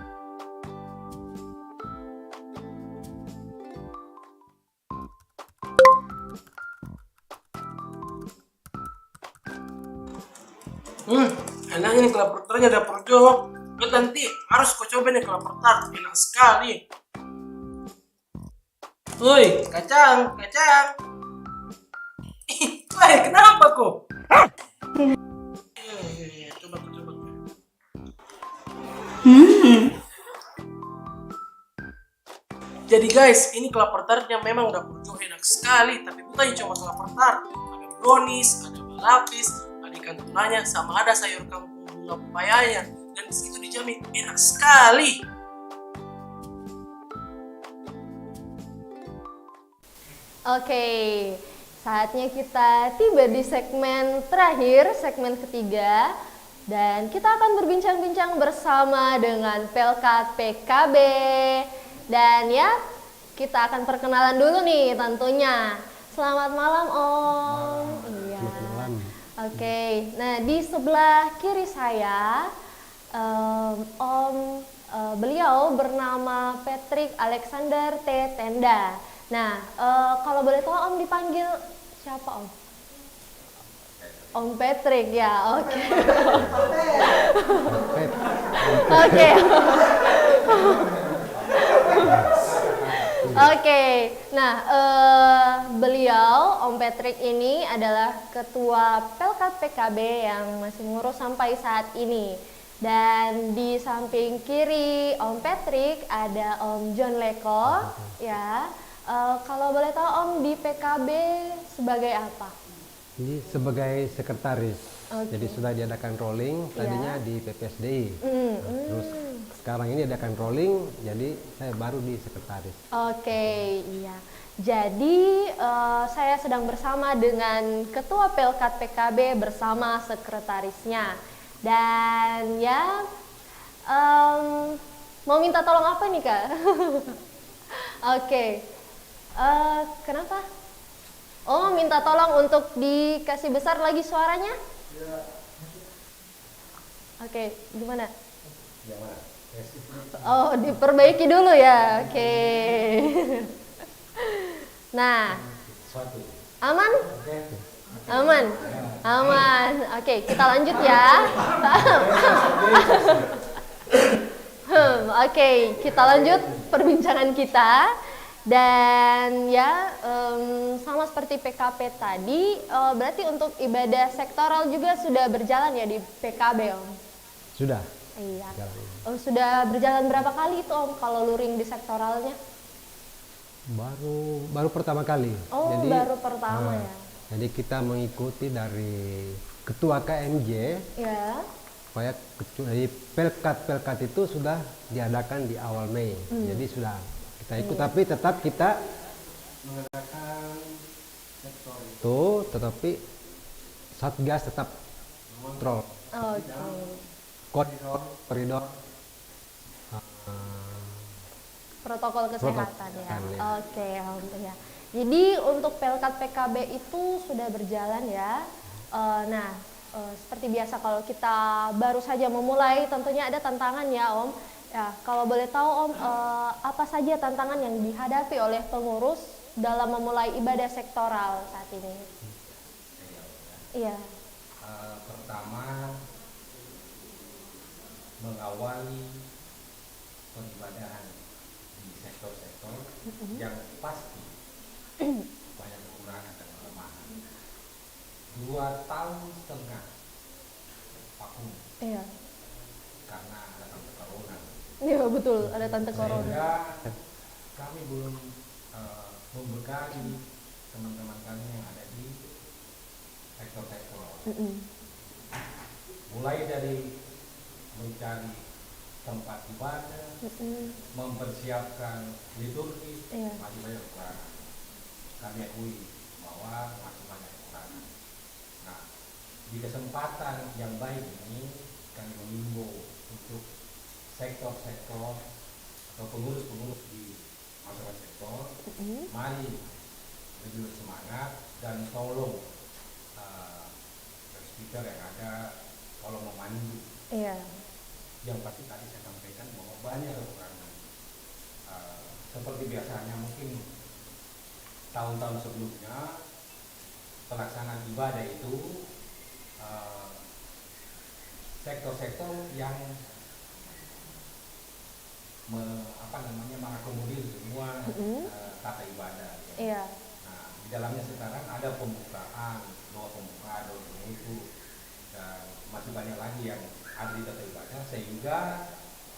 Enak ini kelapar tartnya ada perjok. But nanti harus kau coba nih kelapar tart, enak sekali. Woi, kacang, kacang. Woi, kenapa kok? Iya, coba. Jadi guys, ini kelapar tartnya memang udah perjok enak sekali, tapi bukan cuma kelapar tart. Ada brownies, ada balapis, ada ikan tunanya, sama ada sayur kangkung bunga pepayanya. Dan disitu dijamin enak sekali. Oke, saatnya kita tiba di segmen terakhir, segmen ketiga. Dan kita akan berbincang-bincang bersama dengan Pelkat PKB. Dan ya, kita akan perkenalan dulu nih tentunya. Selamat malam Om. Iya. Oke, nah di sebelah kiri saya Om beliau bernama Patrick Alexander T. Tenda. Nah, kalau boleh tahu Om dipanggil siapa Om? Om Patrick ya, oke. Oke. Oke, nah beliau Om Patrick ini adalah ketua Pelkat PKB yang masih ngurus sampai saat ini. Dan di samping kiri Om Patrick ada Om John Leko, ya. Kalau boleh tahu Om di PKB sebagai apa? Ini sebagai sekretaris. Oke. Jadi sudah diadakan rolling tadinya di PPSDI. Terus sekarang ini adakan rolling, jadi saya baru di sekretaris. Oke, iya. Jadi saya sedang bersama dengan Ketua Pelkat PKB bersama sekretarisnya. Dan ya, mau minta tolong apa nih Kak? Oke, kenapa? Oh, minta tolong untuk dikasih besar lagi suaranya? Oke, gimana? Oh, diperbaiki dulu ya. Oke. Nah, aman? Aman. Aman. Oke, kita lanjut ya. Oke, kita lanjut perbincangan kita. Dan ya, sama seperti PKP tadi, berarti untuk ibadah sektoral juga sudah berjalan ya di PKB, Om? Sudah. Iya. Jalan. Sudah berjalan berapa kali itu, Om, kalau luring di sektoralnya? Baru pertama kali. Oh, baru pertama ya. Jadi kita mengikuti dari Ketua KMJ, Ya. supaya dari pelkat itu sudah diadakan di awal Mei. Jadi sudah kita ikut, tapi tetap kita mengadakan sektor itu, tetapi Satgas tetap kontrol. Oke. Koridor Protokol kesehatan ya. Kesehatan, ya. Oke, alhamdulillah. Jadi untuk pelkat PKB itu sudah berjalan ya. Seperti biasa kalau kita baru saja memulai, tentunya ada tantangan ya, Om. Ya, kalau boleh tahu, Om, apa saja tantangan yang dihadapi oleh pengurus dalam memulai ibadah sektoral saat ini? Iya. Pertama, mengawali peribadahan di sektor-sektor yang pasti banyak kekurangan dan kelemahan. 2 tahun setengah vakum Iya. karena ada tante corona. Iya betul, ada tante corona. Sehingga kami belum membekali teman-teman kami yang ada di sektor-sektor. Mulai dari mencari tempat ibadah, mempersiapkan liturgi, Iya. masih banyak kekurangan. Kami akui bahwa masih banyak kekurangan. Nah, di kesempatan yang baik ini kami mengimbau untuk sektor-sektor atau pengurus-pengurus di masing-masing sektor, mari lebih bersemangat dan tolong speaker yang ada, tolong memandu. Iya. Yang pasti tadi saya sampaikan bahwa banyak kekurangan. Seperti biasanya mungkin tahun-tahun sebelumnya pelaksanaan ibadah itu sektor-sektor yang mengakomodir semua tata ibadah. Ya. Iya. Nah, di dalamnya sekarang ada pembukaan, doa pembuka, doa penutup, dan masih banyak lagi yang ada di tata ibadah, sehingga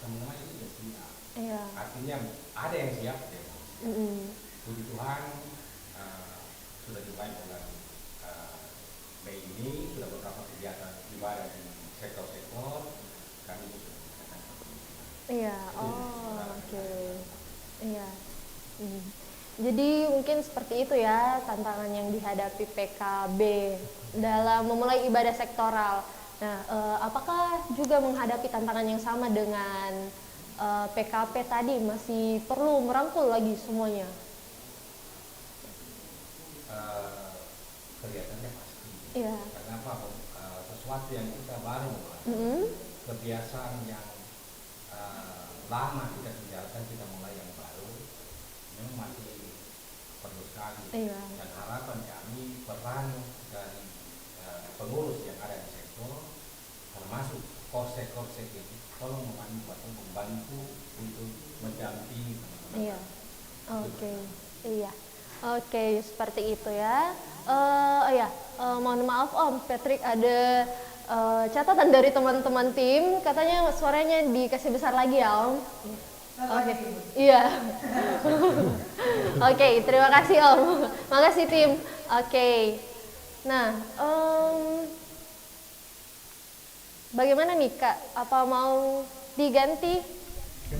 semua itu sudah siap. Iya. Artinya ada yang siap ya. Puji Tuhan sudah dimulai bulan Mei ini, sudah beberapa kegiatan ibadah di sektor-sektor kami sudah melakukan. Iya. Oh, oke. Iya. Jadi mungkin seperti itu ya tantangan yang dihadapi PKB dalam memulai ibadah sektoral. Nah, apakah juga menghadapi tantangan yang sama dengan PKP tadi, masih perlu merangkul lagi semuanya? Kelihatannya pasti. Iya. Karena apa? Sesuatu yang kita baru mulai, kebiasaan yang lama kita tinggalkan, kita mulai yang baru, memang masih perlu sekali. Iya. Dan harapan kami, peran dari pengurus yang ada di sektor, termasuk korse-korse ini, tolong membantu untuk mendampingi teman-teman. Iya. Oke. Iya. Oke, seperti itu ya. Mohon maaf Om, Patrick ada catatan dari teman-teman tim, katanya suaranya dikasih besar lagi ya Om. Oke. Iya. Oke, terima kasih Om. Makasih tim. Oke. Nah, bagaimana nih Kak? Apa mau diganti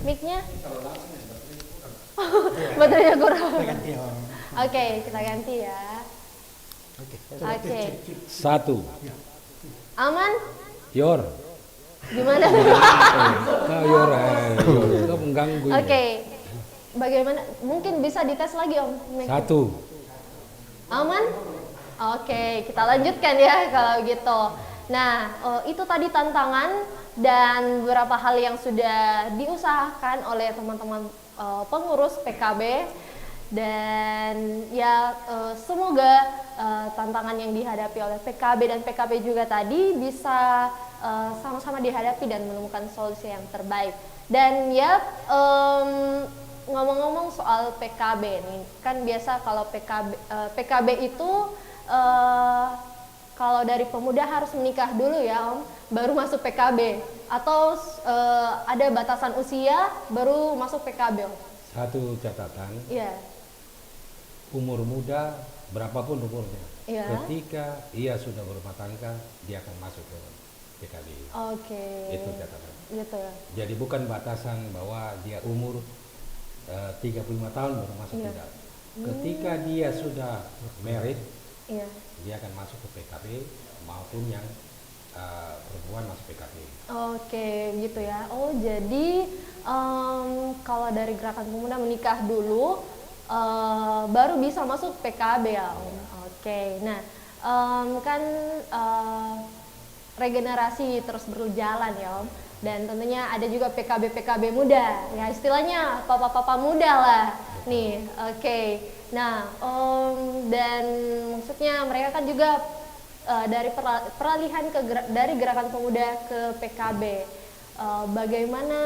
mic-nya? Baterainya kurang. Oke, kita ganti ya. Oke. 1. Aman? Yor. Gimana? Yor. Itu mengganggu. Oke. Bagaimana? Mungkin bisa dites lagi Om. 1. Aman? Oke, kita lanjutkan ya kalau gitu. Nah, itu tadi tantangan dan beberapa hal yang sudah diusahakan oleh teman-teman pengurus PKB. Dan ya semoga tantangan yang dihadapi oleh PKB dan PKB juga tadi bisa sama-sama dihadapi dan menemukan solusi yang terbaik. Dan ya ngomong-ngomong soal PKB nih, kan biasa kalau PKB itu kalau dari pemuda harus menikah dulu ya Om, baru masuk PKB, atau ada batasan usia baru masuk PKB Om? Satu catatan, Iya. umur muda berapapun umurnya, Iya. ketika ia sudah berumah tangga, dia akan masuk ke PKB. Oke. Itu catatan. Gitu ya. Jadi bukan batasan bahwa dia umur 35 tahun baru masuk, Iya. tidak. Ketika dia sudah married, Iya. dia akan masuk ke PKB maupun yang perempuan masuk PKB. Oke, gitu ya. Oh, jadi kalau dari Gerakan Pemuda menikah dulu, baru bisa masuk PKB ya Om. Oke, nah kan regenerasi terus berjalan ya Om. Dan tentunya ada juga PKB muda, ya istilahnya papa-papa muda lah. Nih, oke. Nah, dan maksudnya mereka kan juga dari peralihan dari Gerakan Pemuda ke PKB. Bagaimana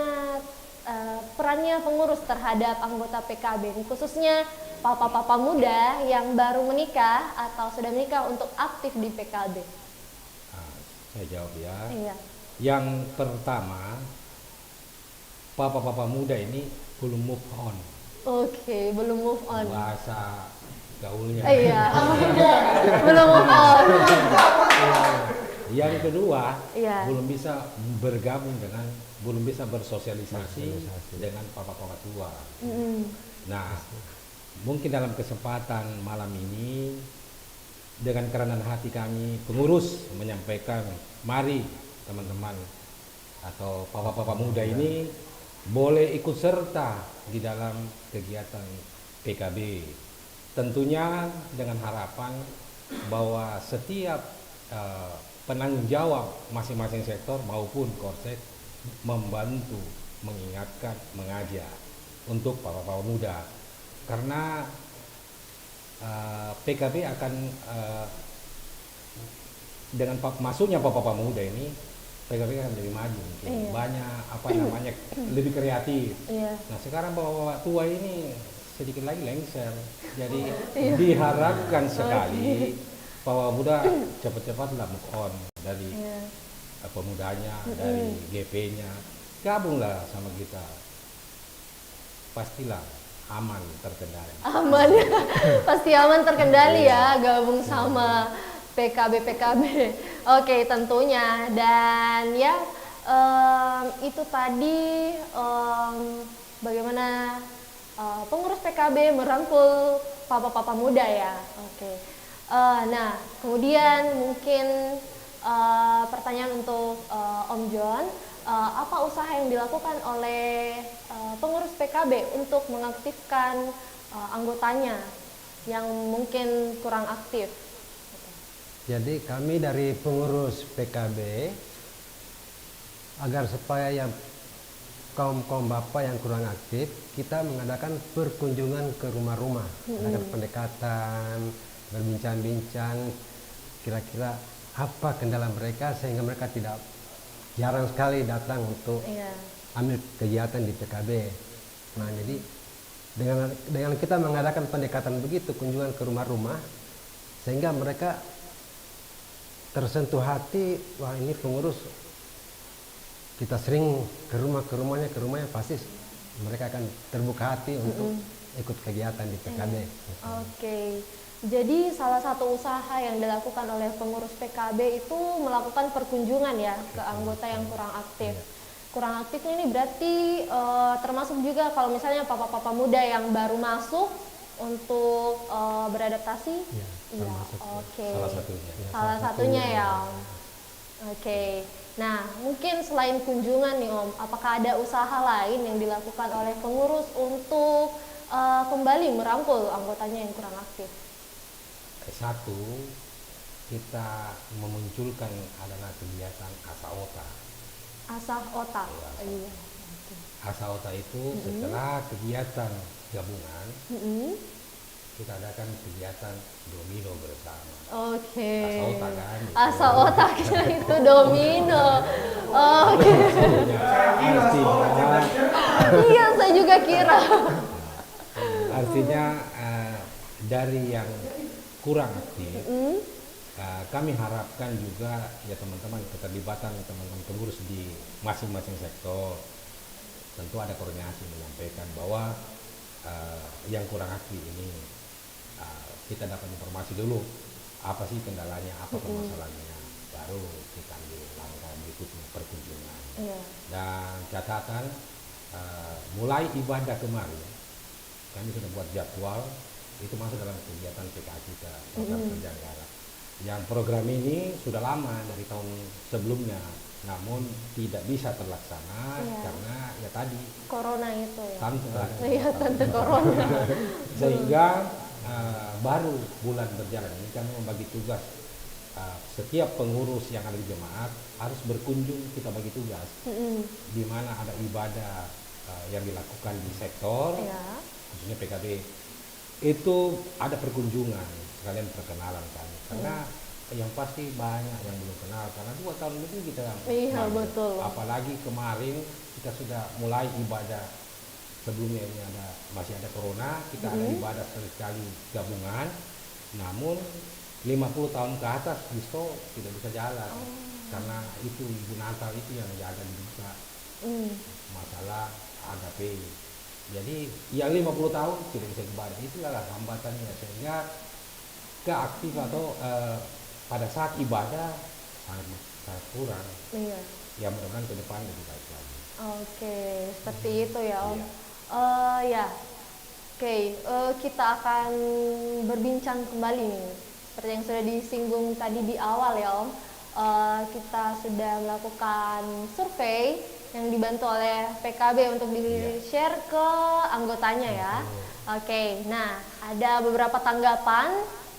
perannya pengurus terhadap anggota PKB, khususnya papa-papa muda yang baru menikah atau sudah menikah untuk aktif di PKB? Saya jawab ya. Iya. Yang pertama, papa-papa muda ini belum move on. Oke, belum move on. Bahasa gaulnya. Iya. Belum move on. Yang kedua, Iya. belum bisa bergabung dengan, belum bisa bersosialisasi dengan papa-papa tua. Nah, mungkin dalam kesempatan malam ini dengan kerendahan hati kami pengurus menyampaikan, mari teman-teman atau papa-papa muda ini boleh ikut serta di dalam kegiatan PKB. Tentunya dengan harapan bahwa setiap penanggung jawab masing-masing sektor maupun Korsek membantu, mengingatkan, mengajak untuk papa-papa muda. Karena PKB akan dengan masuknya papa-papa muda ini, PKB akan lebih maju mungkin. Iya. Banyak apa namanya lebih kreatif. Iya. Nah sekarang bapak-bapak tua ini sedikit lagi lengser, jadi diharapkan sekali bahwa muda cepat-cepatlah move on dari pemudanya, dari GP-nya, gabunglah sama kita, pastilah aman terkendali. Aman, pasti aman terkendali ya, gabung sama PKB. Oke, tentunya. Dan ya itu tadi bagaimana pengurus PKB merangkul papa-papa muda ya. Oke. Nah, kemudian mungkin pertanyaan untuk Om John, apa usaha yang dilakukan oleh pengurus PKB untuk mengaktifkan anggotanya yang mungkin kurang aktif? Jadi kami dari pengurus PKB agar supaya yang kaum bapak yang kurang aktif, kita mengadakan perkunjungan ke rumah-rumah, mengadakan pendekatan, berbincang-bincang, kira-kira apa kendala mereka sehingga mereka tidak jarang sekali datang untuk ambil kegiatan di PKB. Nah, jadi dengan kita mengadakan pendekatan begitu, kunjungan ke rumah-rumah, sehingga mereka tersentuh hati, wah ini pengurus, kita sering ke rumahnya pasti mereka akan terbuka hati untuk ikut kegiatan di PKB. Oke, jadi salah satu usaha yang dilakukan oleh pengurus PKB itu melakukan perkunjungan ya ke anggota yang kurang aktif. Kurang aktif ini berarti termasuk juga kalau misalnya papa-papa muda yang baru masuk untuk beradaptasi. Iya, oke. Salah satunya ya, Om. Oke. Nah, mungkin selain kunjungan nih Om, apakah ada usaha lain yang dilakukan oleh pengurus untuk kembali merangkul anggotanya yang kurang aktif? Satu, kita memunculkan adalah kegiatan Asaota. Asah otak. Iya. Asal otak itu setelah kegiatan gabungan, kita adakan kegiatan domino bersama. Oke. Asal otak kan. gitu. Asal otaknya itu domino. Oke. Artinya, Iya, saya juga kira. artinya dari yang kurang aktif, kami harapkan juga ya teman-teman keterlibatan teman-teman pengurus di masing-masing sektor. Tentu ada koordinasi menyampaikan bahwa yang kurang aktif ini kita dapat informasi dulu apa sih kendalanya, apa permasalahannya, baru kita ambil langkah berikutnya perkunjungan. Iya. Dan catatan mulai ibadah kemarin kami sudah buat jadwal itu masuk dalam kegiatan PKA kita, program kerja negara. Yang program ini sudah lama dari tahun sebelumnya, namun tidak bisa terlaksana karena ya tadi Corona itu ya. Iya, tante corona. sehingga baru bulan berjalan ini kami membagi tugas setiap pengurus yang ada di jemaat harus berkunjung, kita bagi tugas di mana ada ibadah yang dilakukan di sektor khususnya PKB itu ada perkunjungan sekalian perkenalan kami karena yang pasti banyak yang belum kenal karena 2 tahun lebih kita betul. apalagi kemarin kita sudah mulai ibadah sebelumnya ini masih ada corona, kita ada ibadah sekali gabungan, namun 50 tahun ke atas justru tidak bisa jalan karena itu Ibu Natal itu yang jaga dibuka masalah agape. Jadi yang 50 tahun tidak bisa ibadah, itulah hambatannya sehingga keaktif atau pada saat ibadah sangat kurang. Iya. Ya mudah-mudahan ke depan lebih baik lagi. Oke, seperti itu ya Om. Iya. Kita akan berbincang kembali nih. Seperti yang sudah disinggung tadi di awal ya Om. Kita sudah melakukan survei yang dibantu oleh PKB untuk di-share ke anggotanya ya. Oke, nah ada beberapa tanggapan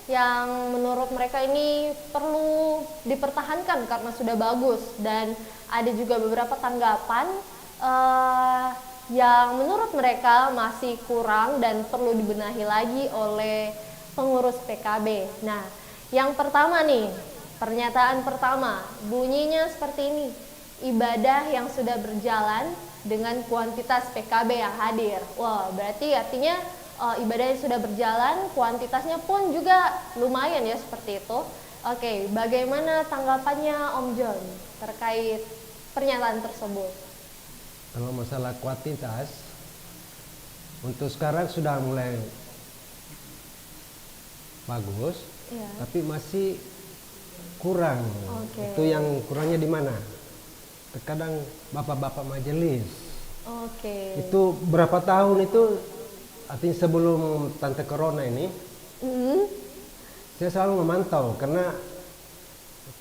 yang menurut mereka ini perlu dipertahankan karena sudah bagus, dan ada juga beberapa tanggapan yang menurut mereka masih kurang dan perlu dibenahi lagi oleh pengurus PKB. Nah, yang pertama nih, pernyataan pertama bunyinya seperti ini: ibadah yang sudah berjalan dengan kuantitas PKB yang hadir. Wah, berarti artinya ibadah yang sudah berjalan, kuantitasnya pun juga lumayan ya, seperti itu. Oke, bagaimana tanggapannya Om John terkait pernyataan tersebut? Kalau masalah kuantitas, untuk sekarang sudah mulai bagus, tapi masih kurang. Itu yang kurangnya di mana? Terkadang bapak-bapak majelis. Itu berapa tahun itu, artinya sebelum tante corona ini, saya selalu memantau karena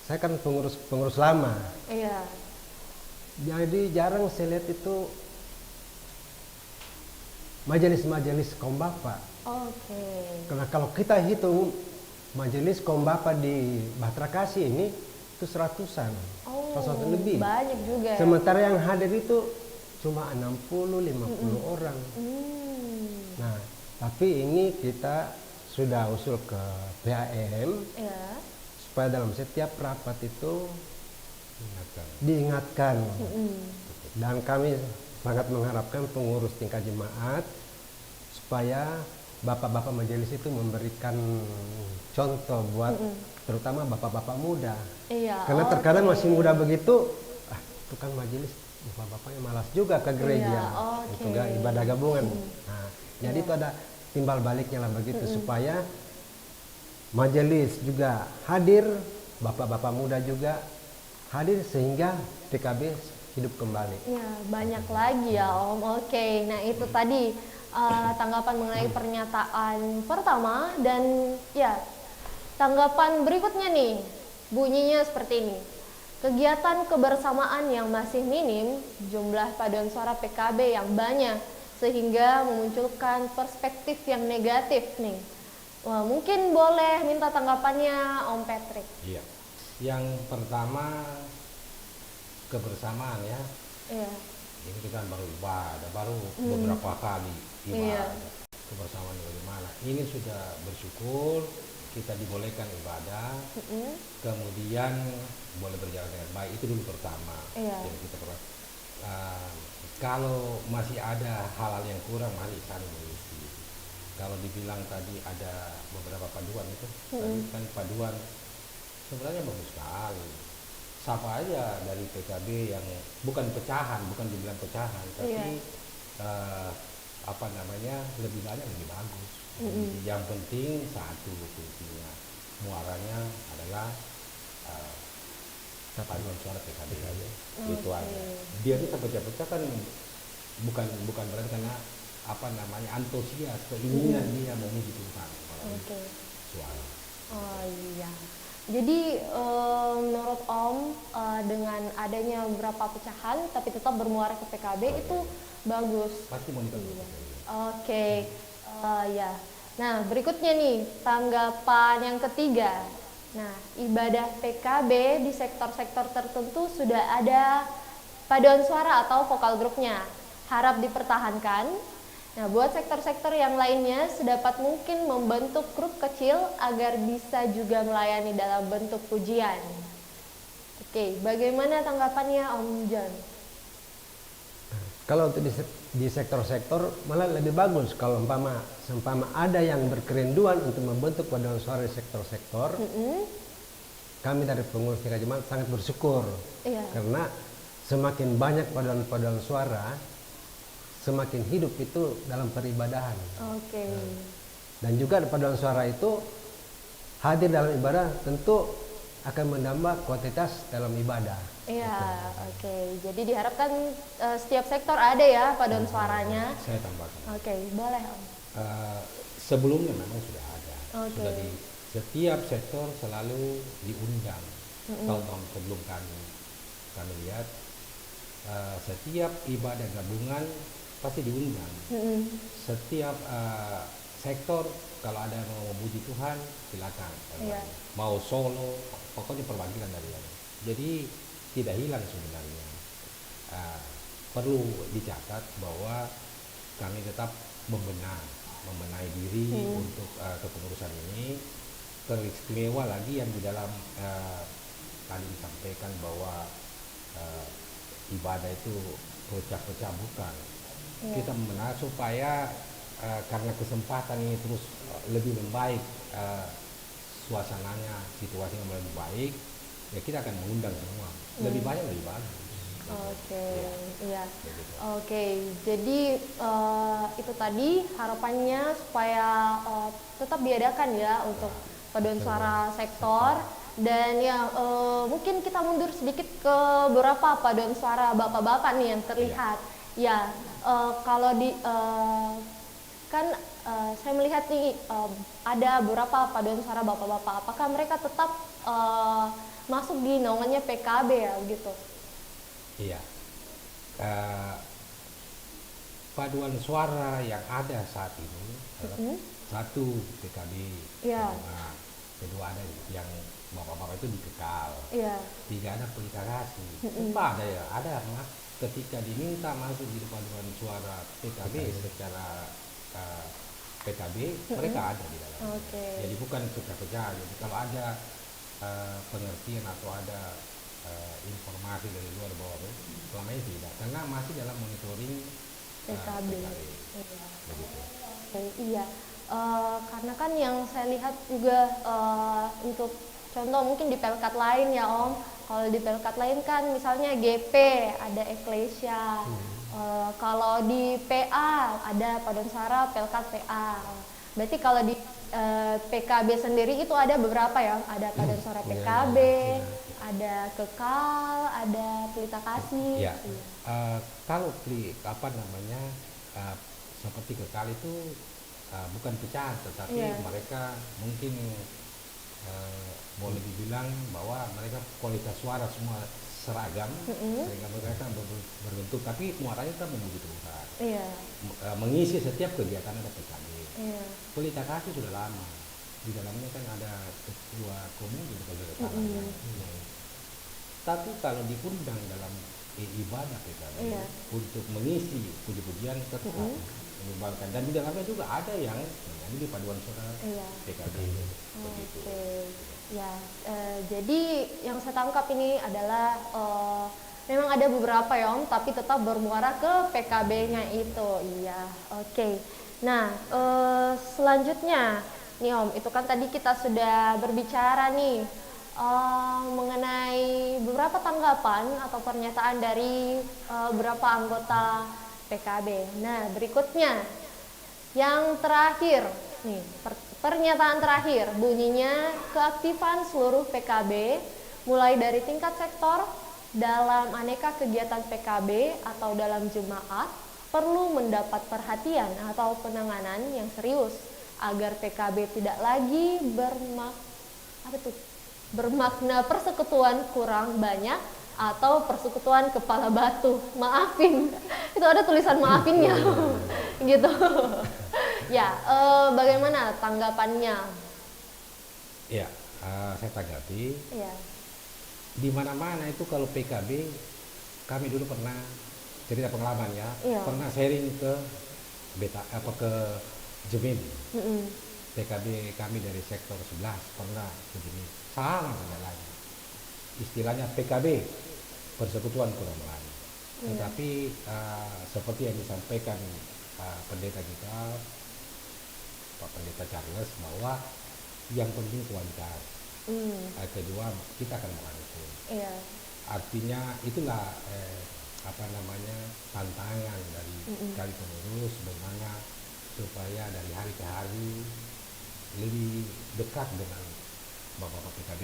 saya kan pengurus lama. Iya. Jadi jarang saya lihat itu majelis-majelis kaum bapak. Karena kalau kita hitung majelis kaum bapak di Bahtera Kasih ini itu seratusan lebih. Banyak juga. Sementara yang hadir itu cuma 60-50 orang. Nah, tapi ini kita sudah usul ke PAM supaya dalam setiap rapat itu diingatkan. Dan kami sangat mengharapkan pengurus tingkat jemaat supaya bapak-bapak majelis itu memberikan contoh buat terutama bapak-bapak muda. Karena terkadang masih muda begitu, itu kan majelis bapak-bapaknya malas juga ke gereja untuk ibadah gabungan. Nah, jadi itu ada timbal baliknya lah begitu supaya majelis juga hadir, bapak-bapak muda juga hadir sehingga PKB hidup kembali. Ya, banyak lagi ya Om. Oke, nah itu tadi tanggapan mengenai pernyataan pertama, dan ya tanggapan berikutnya nih bunyinya seperti ini: kegiatan kebersamaan yang masih minim, jumlah paduan suara PKB yang banyak sehingga memunculkan perspektif yang negatif nih. Wah, mungkin boleh minta tanggapannya Om Patrick. Iya. Yang pertama kebersamaan ya. Iya. Ini kita baru ibadah, baru beberapa kali Iya. ibadah. Kebersamaan bagaimana? Ini sudah bersyukur kita dibolehkan ibadah, kemudian boleh berjalan dengan baik, itu dulu pertama. Iya. Jadi kita pernah kalau masih ada hal-hal yang kurang, mari saling mengisi. Kalau dibilang tadi ada beberapa paduan itu, tadi kan paduan sebenarnya bagus sekali. Siapa aja dari PKB yang bukan pecahan, bukan dibilang pecahan, tapi apa namanya, lebih banyak lebih bagus. Yang penting satu kuncinya, muaranya adalah paduan suara PKB aja. Itu aja. Dia itu pecah-pecah kan bukan berarti karena apa namanya antusias, keinginan dia memuji Tuhan. Suara. Oh iya. Jadi menurut Om dengan adanya beberapa pecahan tapi tetap bermuara ke PKB itu bagus. Pasti mau nikah. Oke. Ya. Nah, berikutnya nih tanggapan yang ketiga. Nah, ibadah PKB di sektor-sektor tertentu sudah ada paduan suara atau vokal grupnya. Harap dipertahankan. Nah, buat sektor-sektor yang lainnya sedapat mungkin membentuk grup kecil agar bisa juga melayani dalam bentuk pujian. Oke, bagaimana tanggapannya Om John? Kalau untuk di sektor-sektor malah lebih bagus kalau umpama ada yang berkerinduan untuk membentuk paduan suara di sektor-sektor. Kami dari pengurus TK Jemaat sangat bersyukur karena semakin banyak paduan-paduan suara, semakin hidup itu dalam peribadahan. Dan juga paduan suara itu hadir dalam ibadah tentu akan menambah kuantitas dalam ibadah. Iya, oke. Jadi diharapkan setiap sektor ada ya paduan suaranya. Saya tambahkan. Oke, boleh Om. Sebelumnya memang sudah ada. Oke. Sudah di setiap sektor selalu diundang. Tahun-tahun sebelum kami lihat setiap ibadah gabungan pasti diundang. Setiap sektor kalau ada yang mau memuji Tuhan silakan. Mau solo, pokoknya perwakilan dari yang. Jadi tidak hilang sebenarnya. Perlu dicatat bahwa kami tetap membenahi diri untuk kepengurusan ini. Teristimewa lagi yang di dalam tadi disampaikan bahwa ibadah itu pecah-pecah bukan. Kita membenahi supaya karena kesempatan ini terus lebih membaik, suasananya, situasinya lebih baik, ya kita akan mengundang semua. Lebih banyak lebih bagus. Oke, jadi itu tadi harapannya supaya tetap diadakan ya untuk paduan suara sektor. Dan ya mungkin kita mundur sedikit ke beberapa paduan suara bapak-bapak nih yang terlihat. Ya, kalau di kan saya melihat nih ada beberapa paduan suara bapak-bapak. Apakah mereka tetap masuk di naungannya PKB ya gitu? Iya. Paduan suara yang ada saat ini adalah satu PKB, kedua ada yang bapak-bapak itu dikekal, tiga ada pelita kasih, empat ada ya, ada ketika diminta masuk di paduan suara PKB secara PKB mereka ada di dalam. Jadi bukan pecah-pecah. Jadi kalau ada pengertian atau ada informasi dari luar bahwa selama ini tidak, karena masih dalam monitoring PKB. Iya, karena kan yang saya lihat juga untuk contoh mungkin di pelkat lain ya Om, kalau di pelkat lain kan misalnya GP ada Eklesia, kalau di PA ada paduan suara pelkat PA. Berarti kalau di PKB sendiri itu ada beberapa ya, ada paduan suara PKB, ada Kekal, ada Pelita Kasih. Ya, kalau seperti Kekal itu bukan pecahan, tetapi mereka mungkin boleh dibilang bahwa mereka kualitas suara semua seragam, sehingga mereka berbentuk, tapi muaranya tetap memuji Tuhan. Mengisi setiap kegiatan ada PKB. Pelita Kasih sudah lama, di dalamnya kan ada ketua komuni juga Tapi kalau diundang dalam ibadah PKB untuk mengisi puji-pujian tetap menyumbangkan, dan di dalamnya juga ada yang menyanyi di paduan suara PKB. Begitu. Ya, jadi yang saya tangkap ini adalah memang ada beberapa ya Om, tapi tetap bermuara ke PKB-nya itu. Iya, oke. Nah, selanjutnya nih Om, itu kan tadi kita sudah berbicara nih mengenai beberapa tanggapan atau pernyataan dari beberapa anggota PKB. Nah, berikutnya yang terakhir nih, pernyataan terakhir bunyinya keaktifan seluruh PKB mulai dari tingkat sektor dalam aneka kegiatan PKB atau dalam jemaat perlu mendapat perhatian atau penanganan yang serius agar PKB tidak lagi bermakna persekutuan kurang banyak atau persekutuan kepala batu. Maafin, itu ada tulisan maafinnya gitu. Ya, bagaimana tanggapannya? Ya, saya tanggapi. Ya. Di mana-mana itu kalau PKB, kami dulu pernah cerita pengalaman ya, pernah sharing ke ke Jemin. PKB kami dari sektor 11 pernah ke Jemin, sama lagi. Istilahnya PKB persekutuan kurang lain. Tetapi seperti yang disampaikan pendeta kita, Pak Pendeta Charles, bahwa yang penting kualitas. Kedua, kita akan merangkul. Artinya itulah tantangan dari kami pengurus, bagaimana supaya dari hari ke hari lebih dekat dengan Bapak PKB.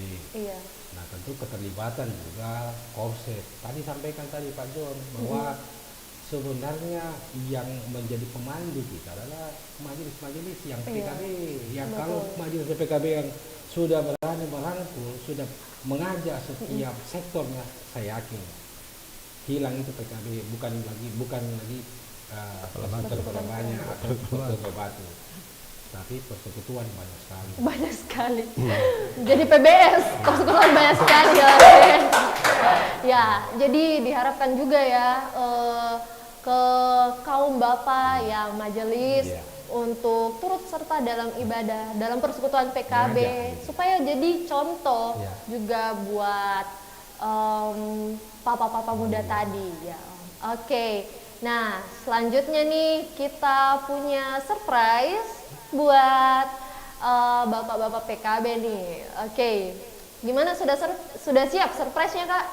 Nah, tentu keterlibatan juga korset. Tadi sampaikan tadi Pak John bahwa sebenarnya yang menjadi pemandu kita adalah majelis-majelis yang PKB. Yang kalau majelis PKB yang sudah berani merangkul, sudah mengajak setiap sektornya, saya yakin hilang itu PKB, bukan lagi persekutuan banyak atau persekutuan batu, tapi persekutuan banyak sekali. Banyak sekali. Jadi PBS, persekutuan banyak sekali ya. Ya, jadi diharapkan juga ya ke kaum bapak yang majelis untuk turut serta dalam ibadah, dalam persekutuan PKB, supaya jadi contoh juga buat papa-papa muda tadi ya. Oke. Nah, selanjutnya nih kita punya surprise buat bapak-bapak PKB nih. Oke. Gimana, sudah siap surprise-nya, Kak?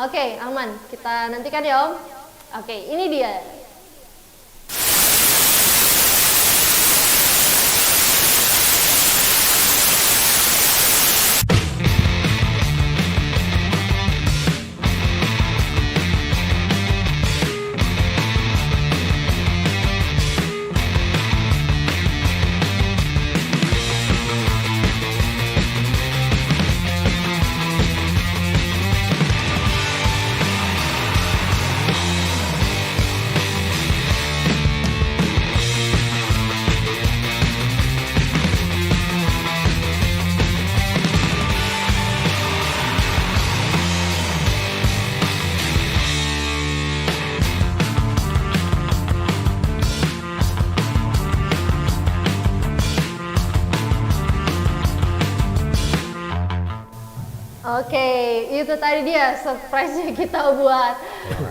Oke, aman. Kita nantikan ya, Om. Oke, ini dia. Oke, itu tadi dia surprise-nya kita buat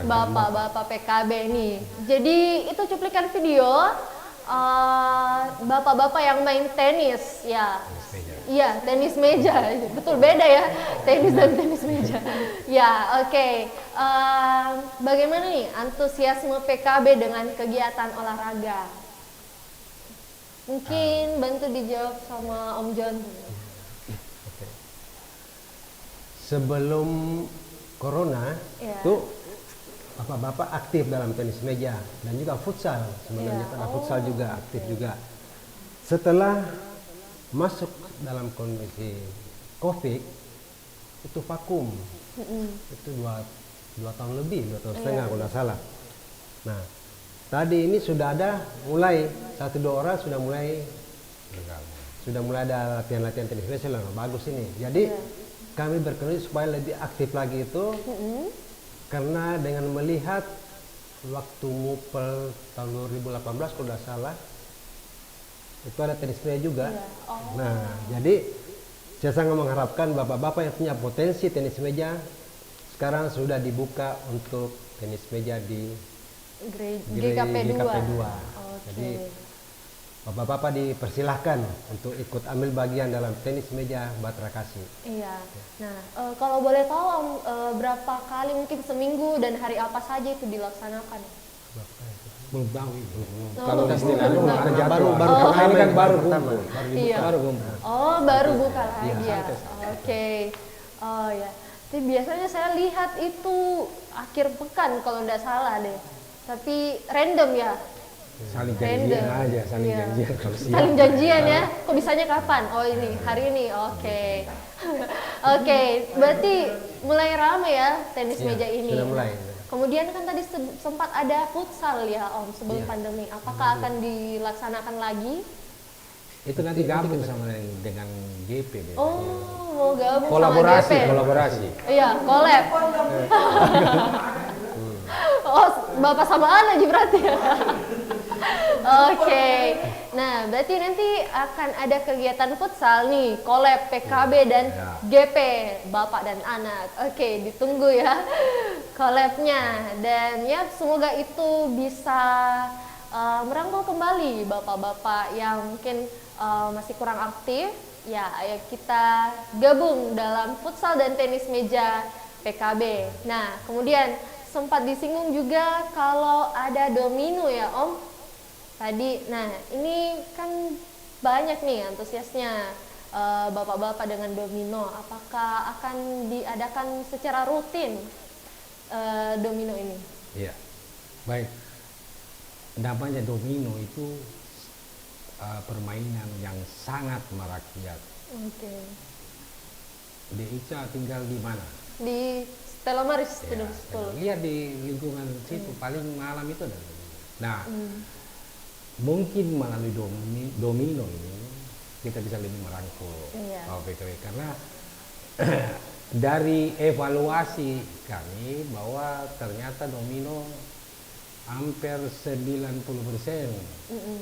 bapak-bapak PKB nih. Jadi itu cuplikan video bapak-bapak yang main tenis ya. Iya, tenis meja. Betul, beda ya, tenis dan tenis meja. Ya, oke. Bagaimana nih antusiasme PKB dengan kegiatan olahraga? Mungkin bantu dijawab sama Om John. Sebelum corona itu bapak-bapak aktif dalam tenis meja dan juga futsal, sebenarnya karena futsal juga aktif juga. Setelah masuk dalam kondisi COVID itu vakum, itu dua tahun lebih, 2 tahun setengah kalau tidak salah. Nah, tadi ini sudah ada mulai 1-2 orang sudah mulai ada latihan-latihan tenis meja lah, bagus ini. Jadi kami berkoordinasi supaya lebih aktif lagi itu, karena dengan melihat waktu MUPEL tahun 2018 kalau tidak salah itu ada tenis meja juga. Nah, jadi saya sangat mengharapkan bapak-bapak yang punya potensi tenis meja sekarang sudah dibuka untuk tenis meja di GKP 2. Jadi bapak-bapak dipersilahkan untuk ikut ambil bagian dalam tenis meja Bahtera Kasih. Iya. Nah, kalau boleh tahu Om, berapa kali mungkin seminggu dan hari apa saja itu dilaksanakan? Belum tahu itu. Oh, Kalau belum istilah tahu. ada jadwal. Baru Karena ini kan baru pertama. kumpul. Baru dibuka, Iya. baru kumpul. Oh, baru buka lagi ya. santai. Oke. Oh ya. Tapi biasanya saya lihat itu akhir pekan kalau tidak salah deh. Tapi random ya. Saling janjian Random. aja, saling Iya. janjian kalau siang. Saling janjian ya. Kok bisanya kapan? Oh ini, hari ini. Oke. Oke, berarti mulai ramai ya tenis Iya, meja ini. sudah mulai. Kemudian kan tadi sempat ada futsal ya Om sebelum Iya. pandemi. Apakah akan dilaksanakan lagi? Itu nanti gabung sama dengan GP. biasanya. Oh, mau gabung Kolaborasi, sama GP. kolaborasi. Iya, collab. Oh, Bapak sama Ana aja berarti ya. Oke. Nah, berarti nanti akan ada kegiatan futsal nih, collab PKB dan Ya. GP, Bapak dan anak. Oke, ditunggu ya collabnya. Dan ya semoga itu bisa merangkul kembali bapak-bapak yang mungkin masih kurang aktif. Ya, ayo kita gabung dalam futsal dan tenis meja PKB. Nah, kemudian sempat disinggung juga kalau ada domino ya Om. Tadi, nah ini kan banyak nih antusiasnya bapak-bapak dengan domino. Apakah akan diadakan secara rutin domino ini? Iya. Baik. Namanya domino itu permainan yang sangat merakyat. Oke. Di Ica tinggal di mana? Di Stella Maris Ya, Student School. lihat di lingkungan situ paling malam itu ada domino. Nah, mungkin melalui domino ini kita bisa lebih merangkul Iya. PKB karena dari evaluasi kami bahwa ternyata domino hampir 90%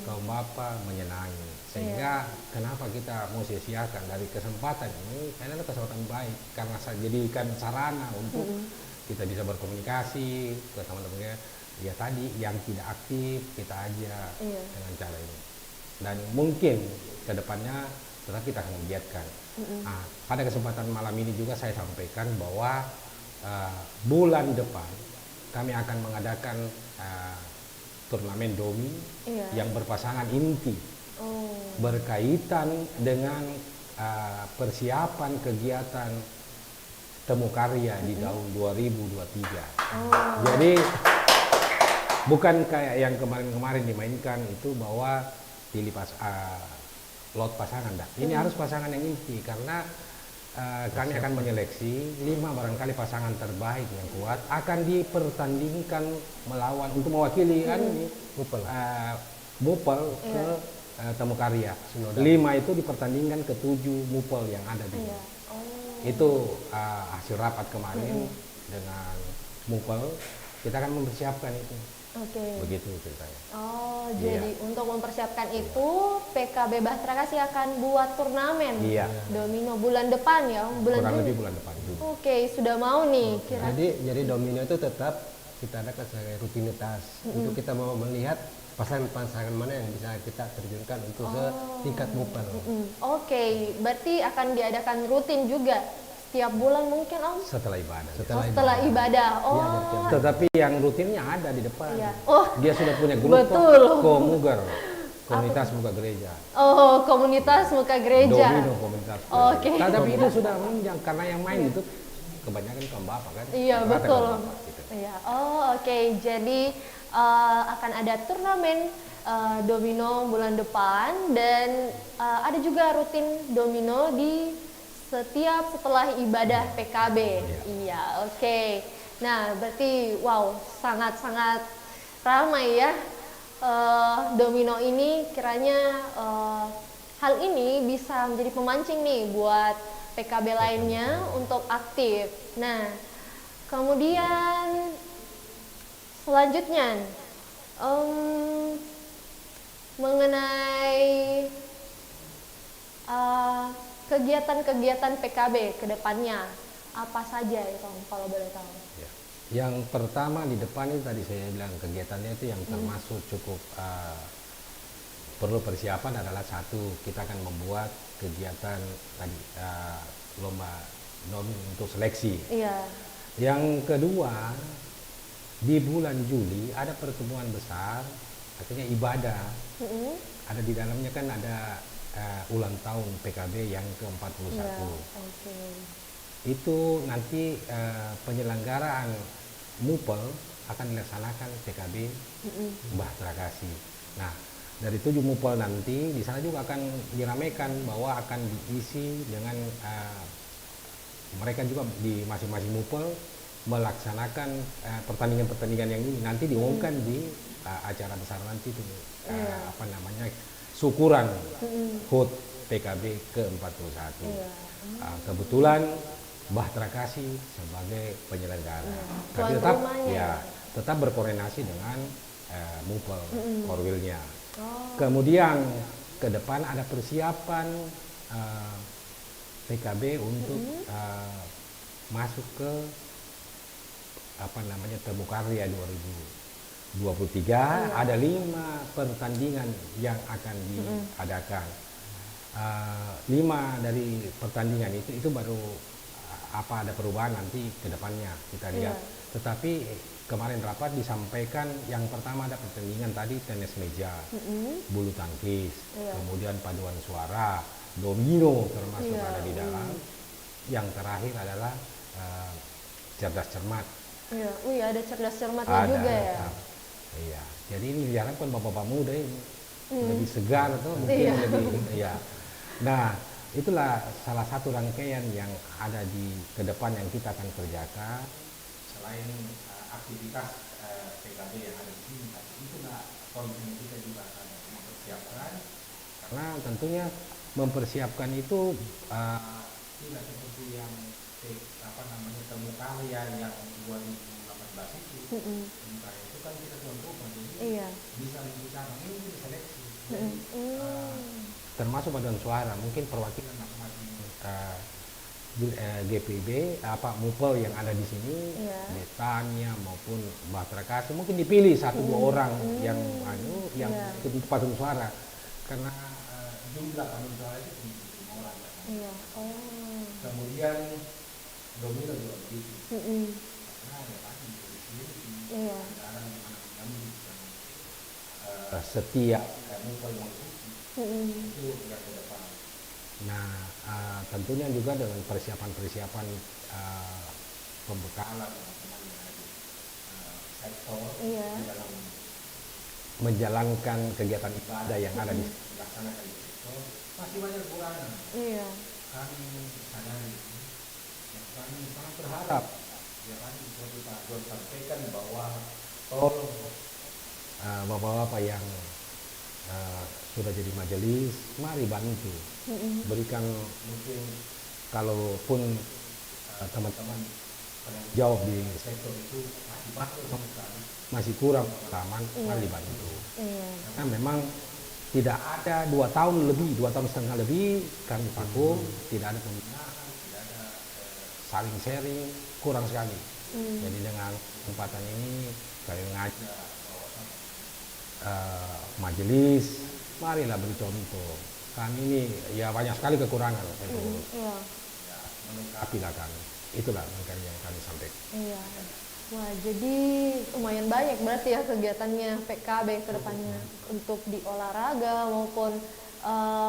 kaum bapak menyenangi, sehingga kenapa kita mau sia-siakan dari kesempatan ini, karena itu kesempatan baik karena saya jadikan sarana untuk kita bisa berkomunikasi ke teman-temannya. Ya tadi yang tidak aktif kita ajak dengan cara ini, dan mungkin kedepannya tetap kita akan membiarkan. Nah, pada kesempatan malam ini juga saya sampaikan bahwa bulan depan kami akan mengadakan turnamen domi yang berpasangan inti berkaitan dengan persiapan kegiatan temu karya di tahun 2023. Jadi bukan kayak yang kemarin-kemarin dimainkan itu bahwa pilih lot pasangan, dah. Ini harus pasangan yang inti karena kami akan menyeleksi 5 barangkali pasangan terbaik yang kuat akan dipertandingkan melawan untuk mewakili MUPEL ke temu karya. 5 itu dipertandingkan ke 7 MUPEL yang ada di sini. Itu hasil rapat kemarin dengan MUPEL, kita akan mempersiapkan itu. Oke. Begitu ceritanya. Oh, Iya. jadi untuk mempersiapkan itu PKB Bahtera Kasih akan buat turnamen Iya. domino bulan depan ya, Om? Bulan Kurang Juni. lebih bulan depan juga. Oke, sudah mau nih kira. Jadi domino itu tetap kita adakan sebagai rutinitas untuk kita mau melihat pasangan-pasangan mana yang bisa kita terjunkan untuk ke tingkat MUPEL. Oke, berarti akan diadakan rutin juga setiap bulan mungkin Om? Setelah ibadah. Setelah ibadah. Oh, Tetapi yang rutinnya ada di depan. iya. Oh, Dia sudah punya grup Betul. Komuger, komunitas muka gereja. oh, komunitas muka gereja. Domino komunitas. Oke. Tapi itu sudah menunjang karena yang main itu kebanyakan kaum bapak kan. Iya, Rata betul. kaum bapak, gitu. Iya. Oh, oke. Jadi akan ada turnamen domino bulan depan dan ada juga rutin domino di setiap setelah ibadah PKB. Iya, oke. Nah, berarti wow, sangat-sangat ramai ya domino ini. Kiranya hal ini bisa menjadi pemancing nih buat PKB lainnya untuk aktif. Nah, kemudian selanjutnya mengenai kegiatan-kegiatan PKB ke depannya apa saja itu kalau boleh tahu? Ya. Yang pertama di depan itu tadi saya bilang kegiatannya itu yang termasuk cukup perlu persiapan adalah satu, kita akan membuat kegiatan tadi lomba domi untuk seleksi. Iya. Yang kedua, di bulan Juli ada pertemuan besar, artinya ibadah. Ada di dalamnya kan ada ulang tahun PKB yang ke-41. Iya, okay. Itu nanti penyelenggaraan MUPEL akan dilaksanakan PKB Bahtera Kasih. Nah, dari 7 MUPEL nanti di sana juga akan diramaikan bahwa akan diisi dengan mereka juga di masing-masing MUPEL melaksanakan pertandingan-pertandingan yang ini nanti diumumkan di acara besar nanti itu apa namanya syukuran HUT PKB ke-41. Kebetulan Bahtera Kasih sebagai penyelenggara, tapi tetap tetap berkoordinasi dengan MUPEL Korwilnya. Kemudian ke depan ada persiapan PKB untuk masuk ke apa namanya Temu Karya 2023. Ada 5 pertandingan yang akan diadakan. 5 dari pertandingan itu baru apa ada perubahan nanti ke depannya kita lihat. Tetapi kemarin rapat disampaikan yang pertama ada pertandingan tadi tenis meja, bulu tangkis, kemudian paduan suara, domino termasuk ada di dalam. Yang terakhir adalah cerdas cermat. Iya, ada cerdas cermatnya juga ya. Iya, jadi ini diharapkan bapak-bapak muda ini lebih segar atau mungkin lebih Nah, itulah salah satu rangkaian yang ada di ke depan yang kita akan kerjakan. Selain aktivitas PKB yang ada di sini, itulah komitmen kita juga akan mempersiapkan. Karena tentunya mempersiapkan itu tidak seperti yang apa namanya Temu Karya yang 2018 itu. Entah itu kan kita tuan-tuan jadi bisa bicara ini seleksi. Termasuk paduan suara, mungkin perwakilan masing-masing GPB apa MUPEL yang ada di sini, Betania maupun Bahtera Kasih mungkin dipilih 1-2 orang yang yang ikut paduan suara, karena jumlah paduan suara itu 5 orang. Kemudian domino juga begitu. Karena ya tadi di sini negara di mana setiap MUPEL itu yang ke depan. Nah, tentunya juga dengan persiapan-persiapan pembekalan teman-teman dari sektor di dalam menjalankan kegiatan ibadah yang ada dilaksanakan di sektor masih banyak kekurangan. Kami sadari, kami sangat berharap ya tadi seperti Pak Don sampaikan bahwa tolong bapak-bapak yang sudah jadi majelis, mari bantu, berikan mungkin kalaupun teman-teman jawab di sektor itu masih kurang pengalaman, mari bantu. Karena memang tidak ada 2 tahun lebih, 2 tahun setengah lebih kami vakum, tidak ada pembinaan, tidak ada saling sharing, kurang sekali. Jadi dengan kesempatan ini kami mengajak majelis, marilah beri contoh. Kami ini ya banyak sekali kekurangan, melengkapi lah kami. Itulah mungkin yang kami sampaikan. Wah, jadi lumayan banyak berarti ya kegiatannya PKB ke depannya untuk di olahraga maupun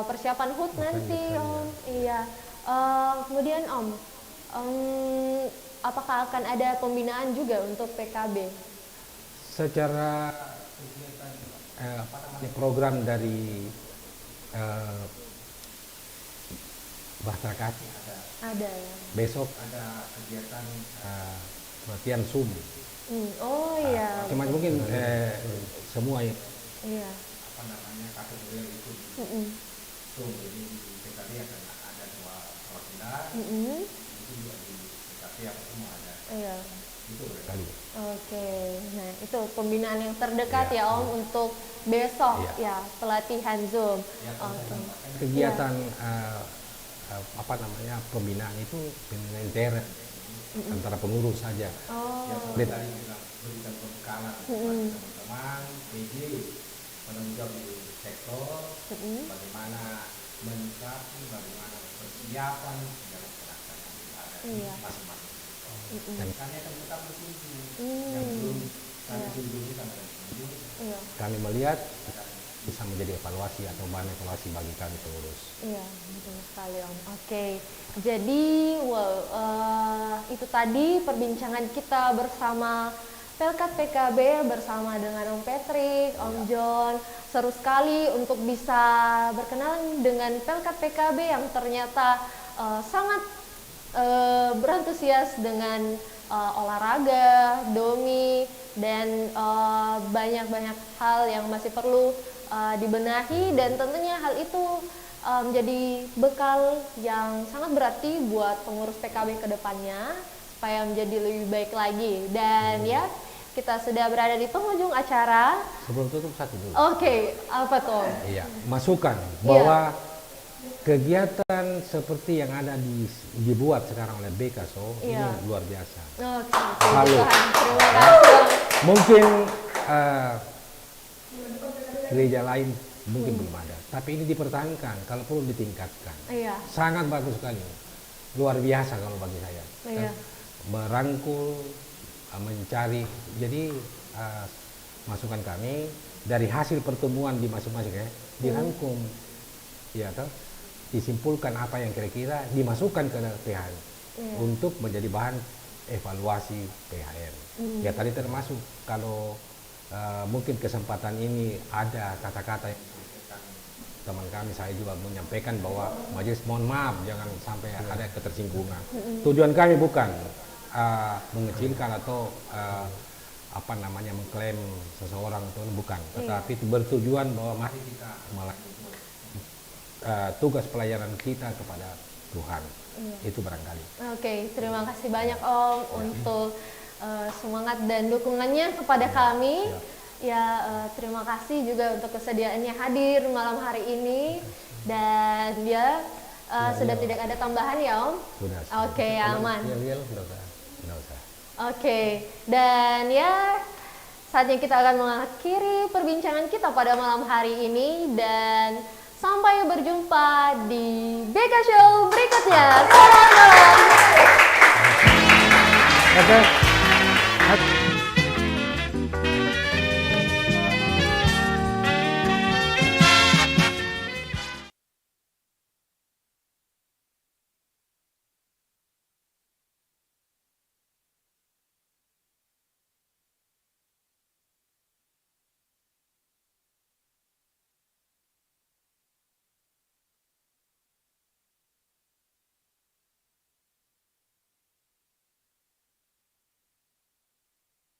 persiapan HUT nanti, Om. Kemudian Om, apakah akan ada pembinaan juga untuk PKB? Secara program dari Bahtera Kasih ada ya. Besok ada kegiatan latihan Zoom. Cuma mungkin semua ya. Apa namanya kategori itu Zoom, jadi PKB akan ada dan perwakilan Mm-mm. itu juga di TKP apa semua ada. Iya. Itu Kali. Oke, nah itu pembinaan yang terdekat Iya. ya Om untuk besok Iya. ya pelatihan Zoom. yang Oke. Kegiatan apa namanya pembinaan itu pembinaan intern antara pengurus saja. Oh, yang tadi bilang berikan pembekalan kepada teman-teman PJ penanggung jawab di sektor bagaimana menyikapi, bagaimana persiapan dalam pelaksanaan ibadah Iya. masing-masing. Dan Kami akan tetap berkunjung yang belum kami kunjungi kami akan kunjung. iya, kami melihat bisa menjadi evaluasi atau bahan evaluasi bagi kami pengurus. iya, betul sekali Om. Oke, jadi itu tadi perbincangan kita bersama Pelkat PKB bersama dengan Om Patrick, Om John. Seru sekali untuk bisa berkenalan dengan Pelkat PKB yang ternyata sangat berantusias dengan olahraga, domi, dan banyak-banyak hal yang masih perlu dibenahi, dan tentunya hal itu menjadi bekal yang sangat berarti buat pengurus PKB ke depannya supaya menjadi lebih baik lagi. Dan ya, kita sudah berada di penghujung acara. Sebelum tutup satu dulu. Oke, apa tuh? Iya, masukan bahwa kegiatan seperti yang ada dibuat sekarang oleh BKSO Iya. ini luar biasa. Oke, Halo. Tuhan, terima kasih. Mungkin gereja lain mungkin belum ada, tapi ini dipertahankan, kalau perlu ditingkatkan. Iya, Sangat bagus sekali, luar biasa kalau bagi saya. Iya. Merangkul, mencari, jadi masukan kami dari hasil pertemuan di masing-masing ya, dirangkum, ya toh, disimpulkan apa yang kira-kira dimasukkan ke PHN untuk menjadi bahan evaluasi PHN. Ya tadi termasuk kalau mungkin kesempatan ini ada kata-kata yang disampaikan teman kami, saya juga menyampaikan bahwa majelis mohon maaf jangan sampai ada ketersinggungan. Tujuan kami bukan mengecilkan atau apa namanya mengklaim seseorang itu bukan, tetapi itu bertujuan bahwa mari kita melanjutkan tugas pelayanan kita kepada Tuhan. Itu barangkali. Oke, terima kasih banyak Om untuk semangat dan dukungannya kepada kami. Ya, terima kasih juga untuk kesediaannya hadir malam hari ini. Dan ya, sudah tidak ada tambahan ya Om? Sudah. Oke, aman. Tidak usah. Oke, dan ya saatnya kita akan mengakhiri perbincangan kita pada malam hari ini, dan sampai berjumpa di BK Show berikutnya. Selamat malam. Oke.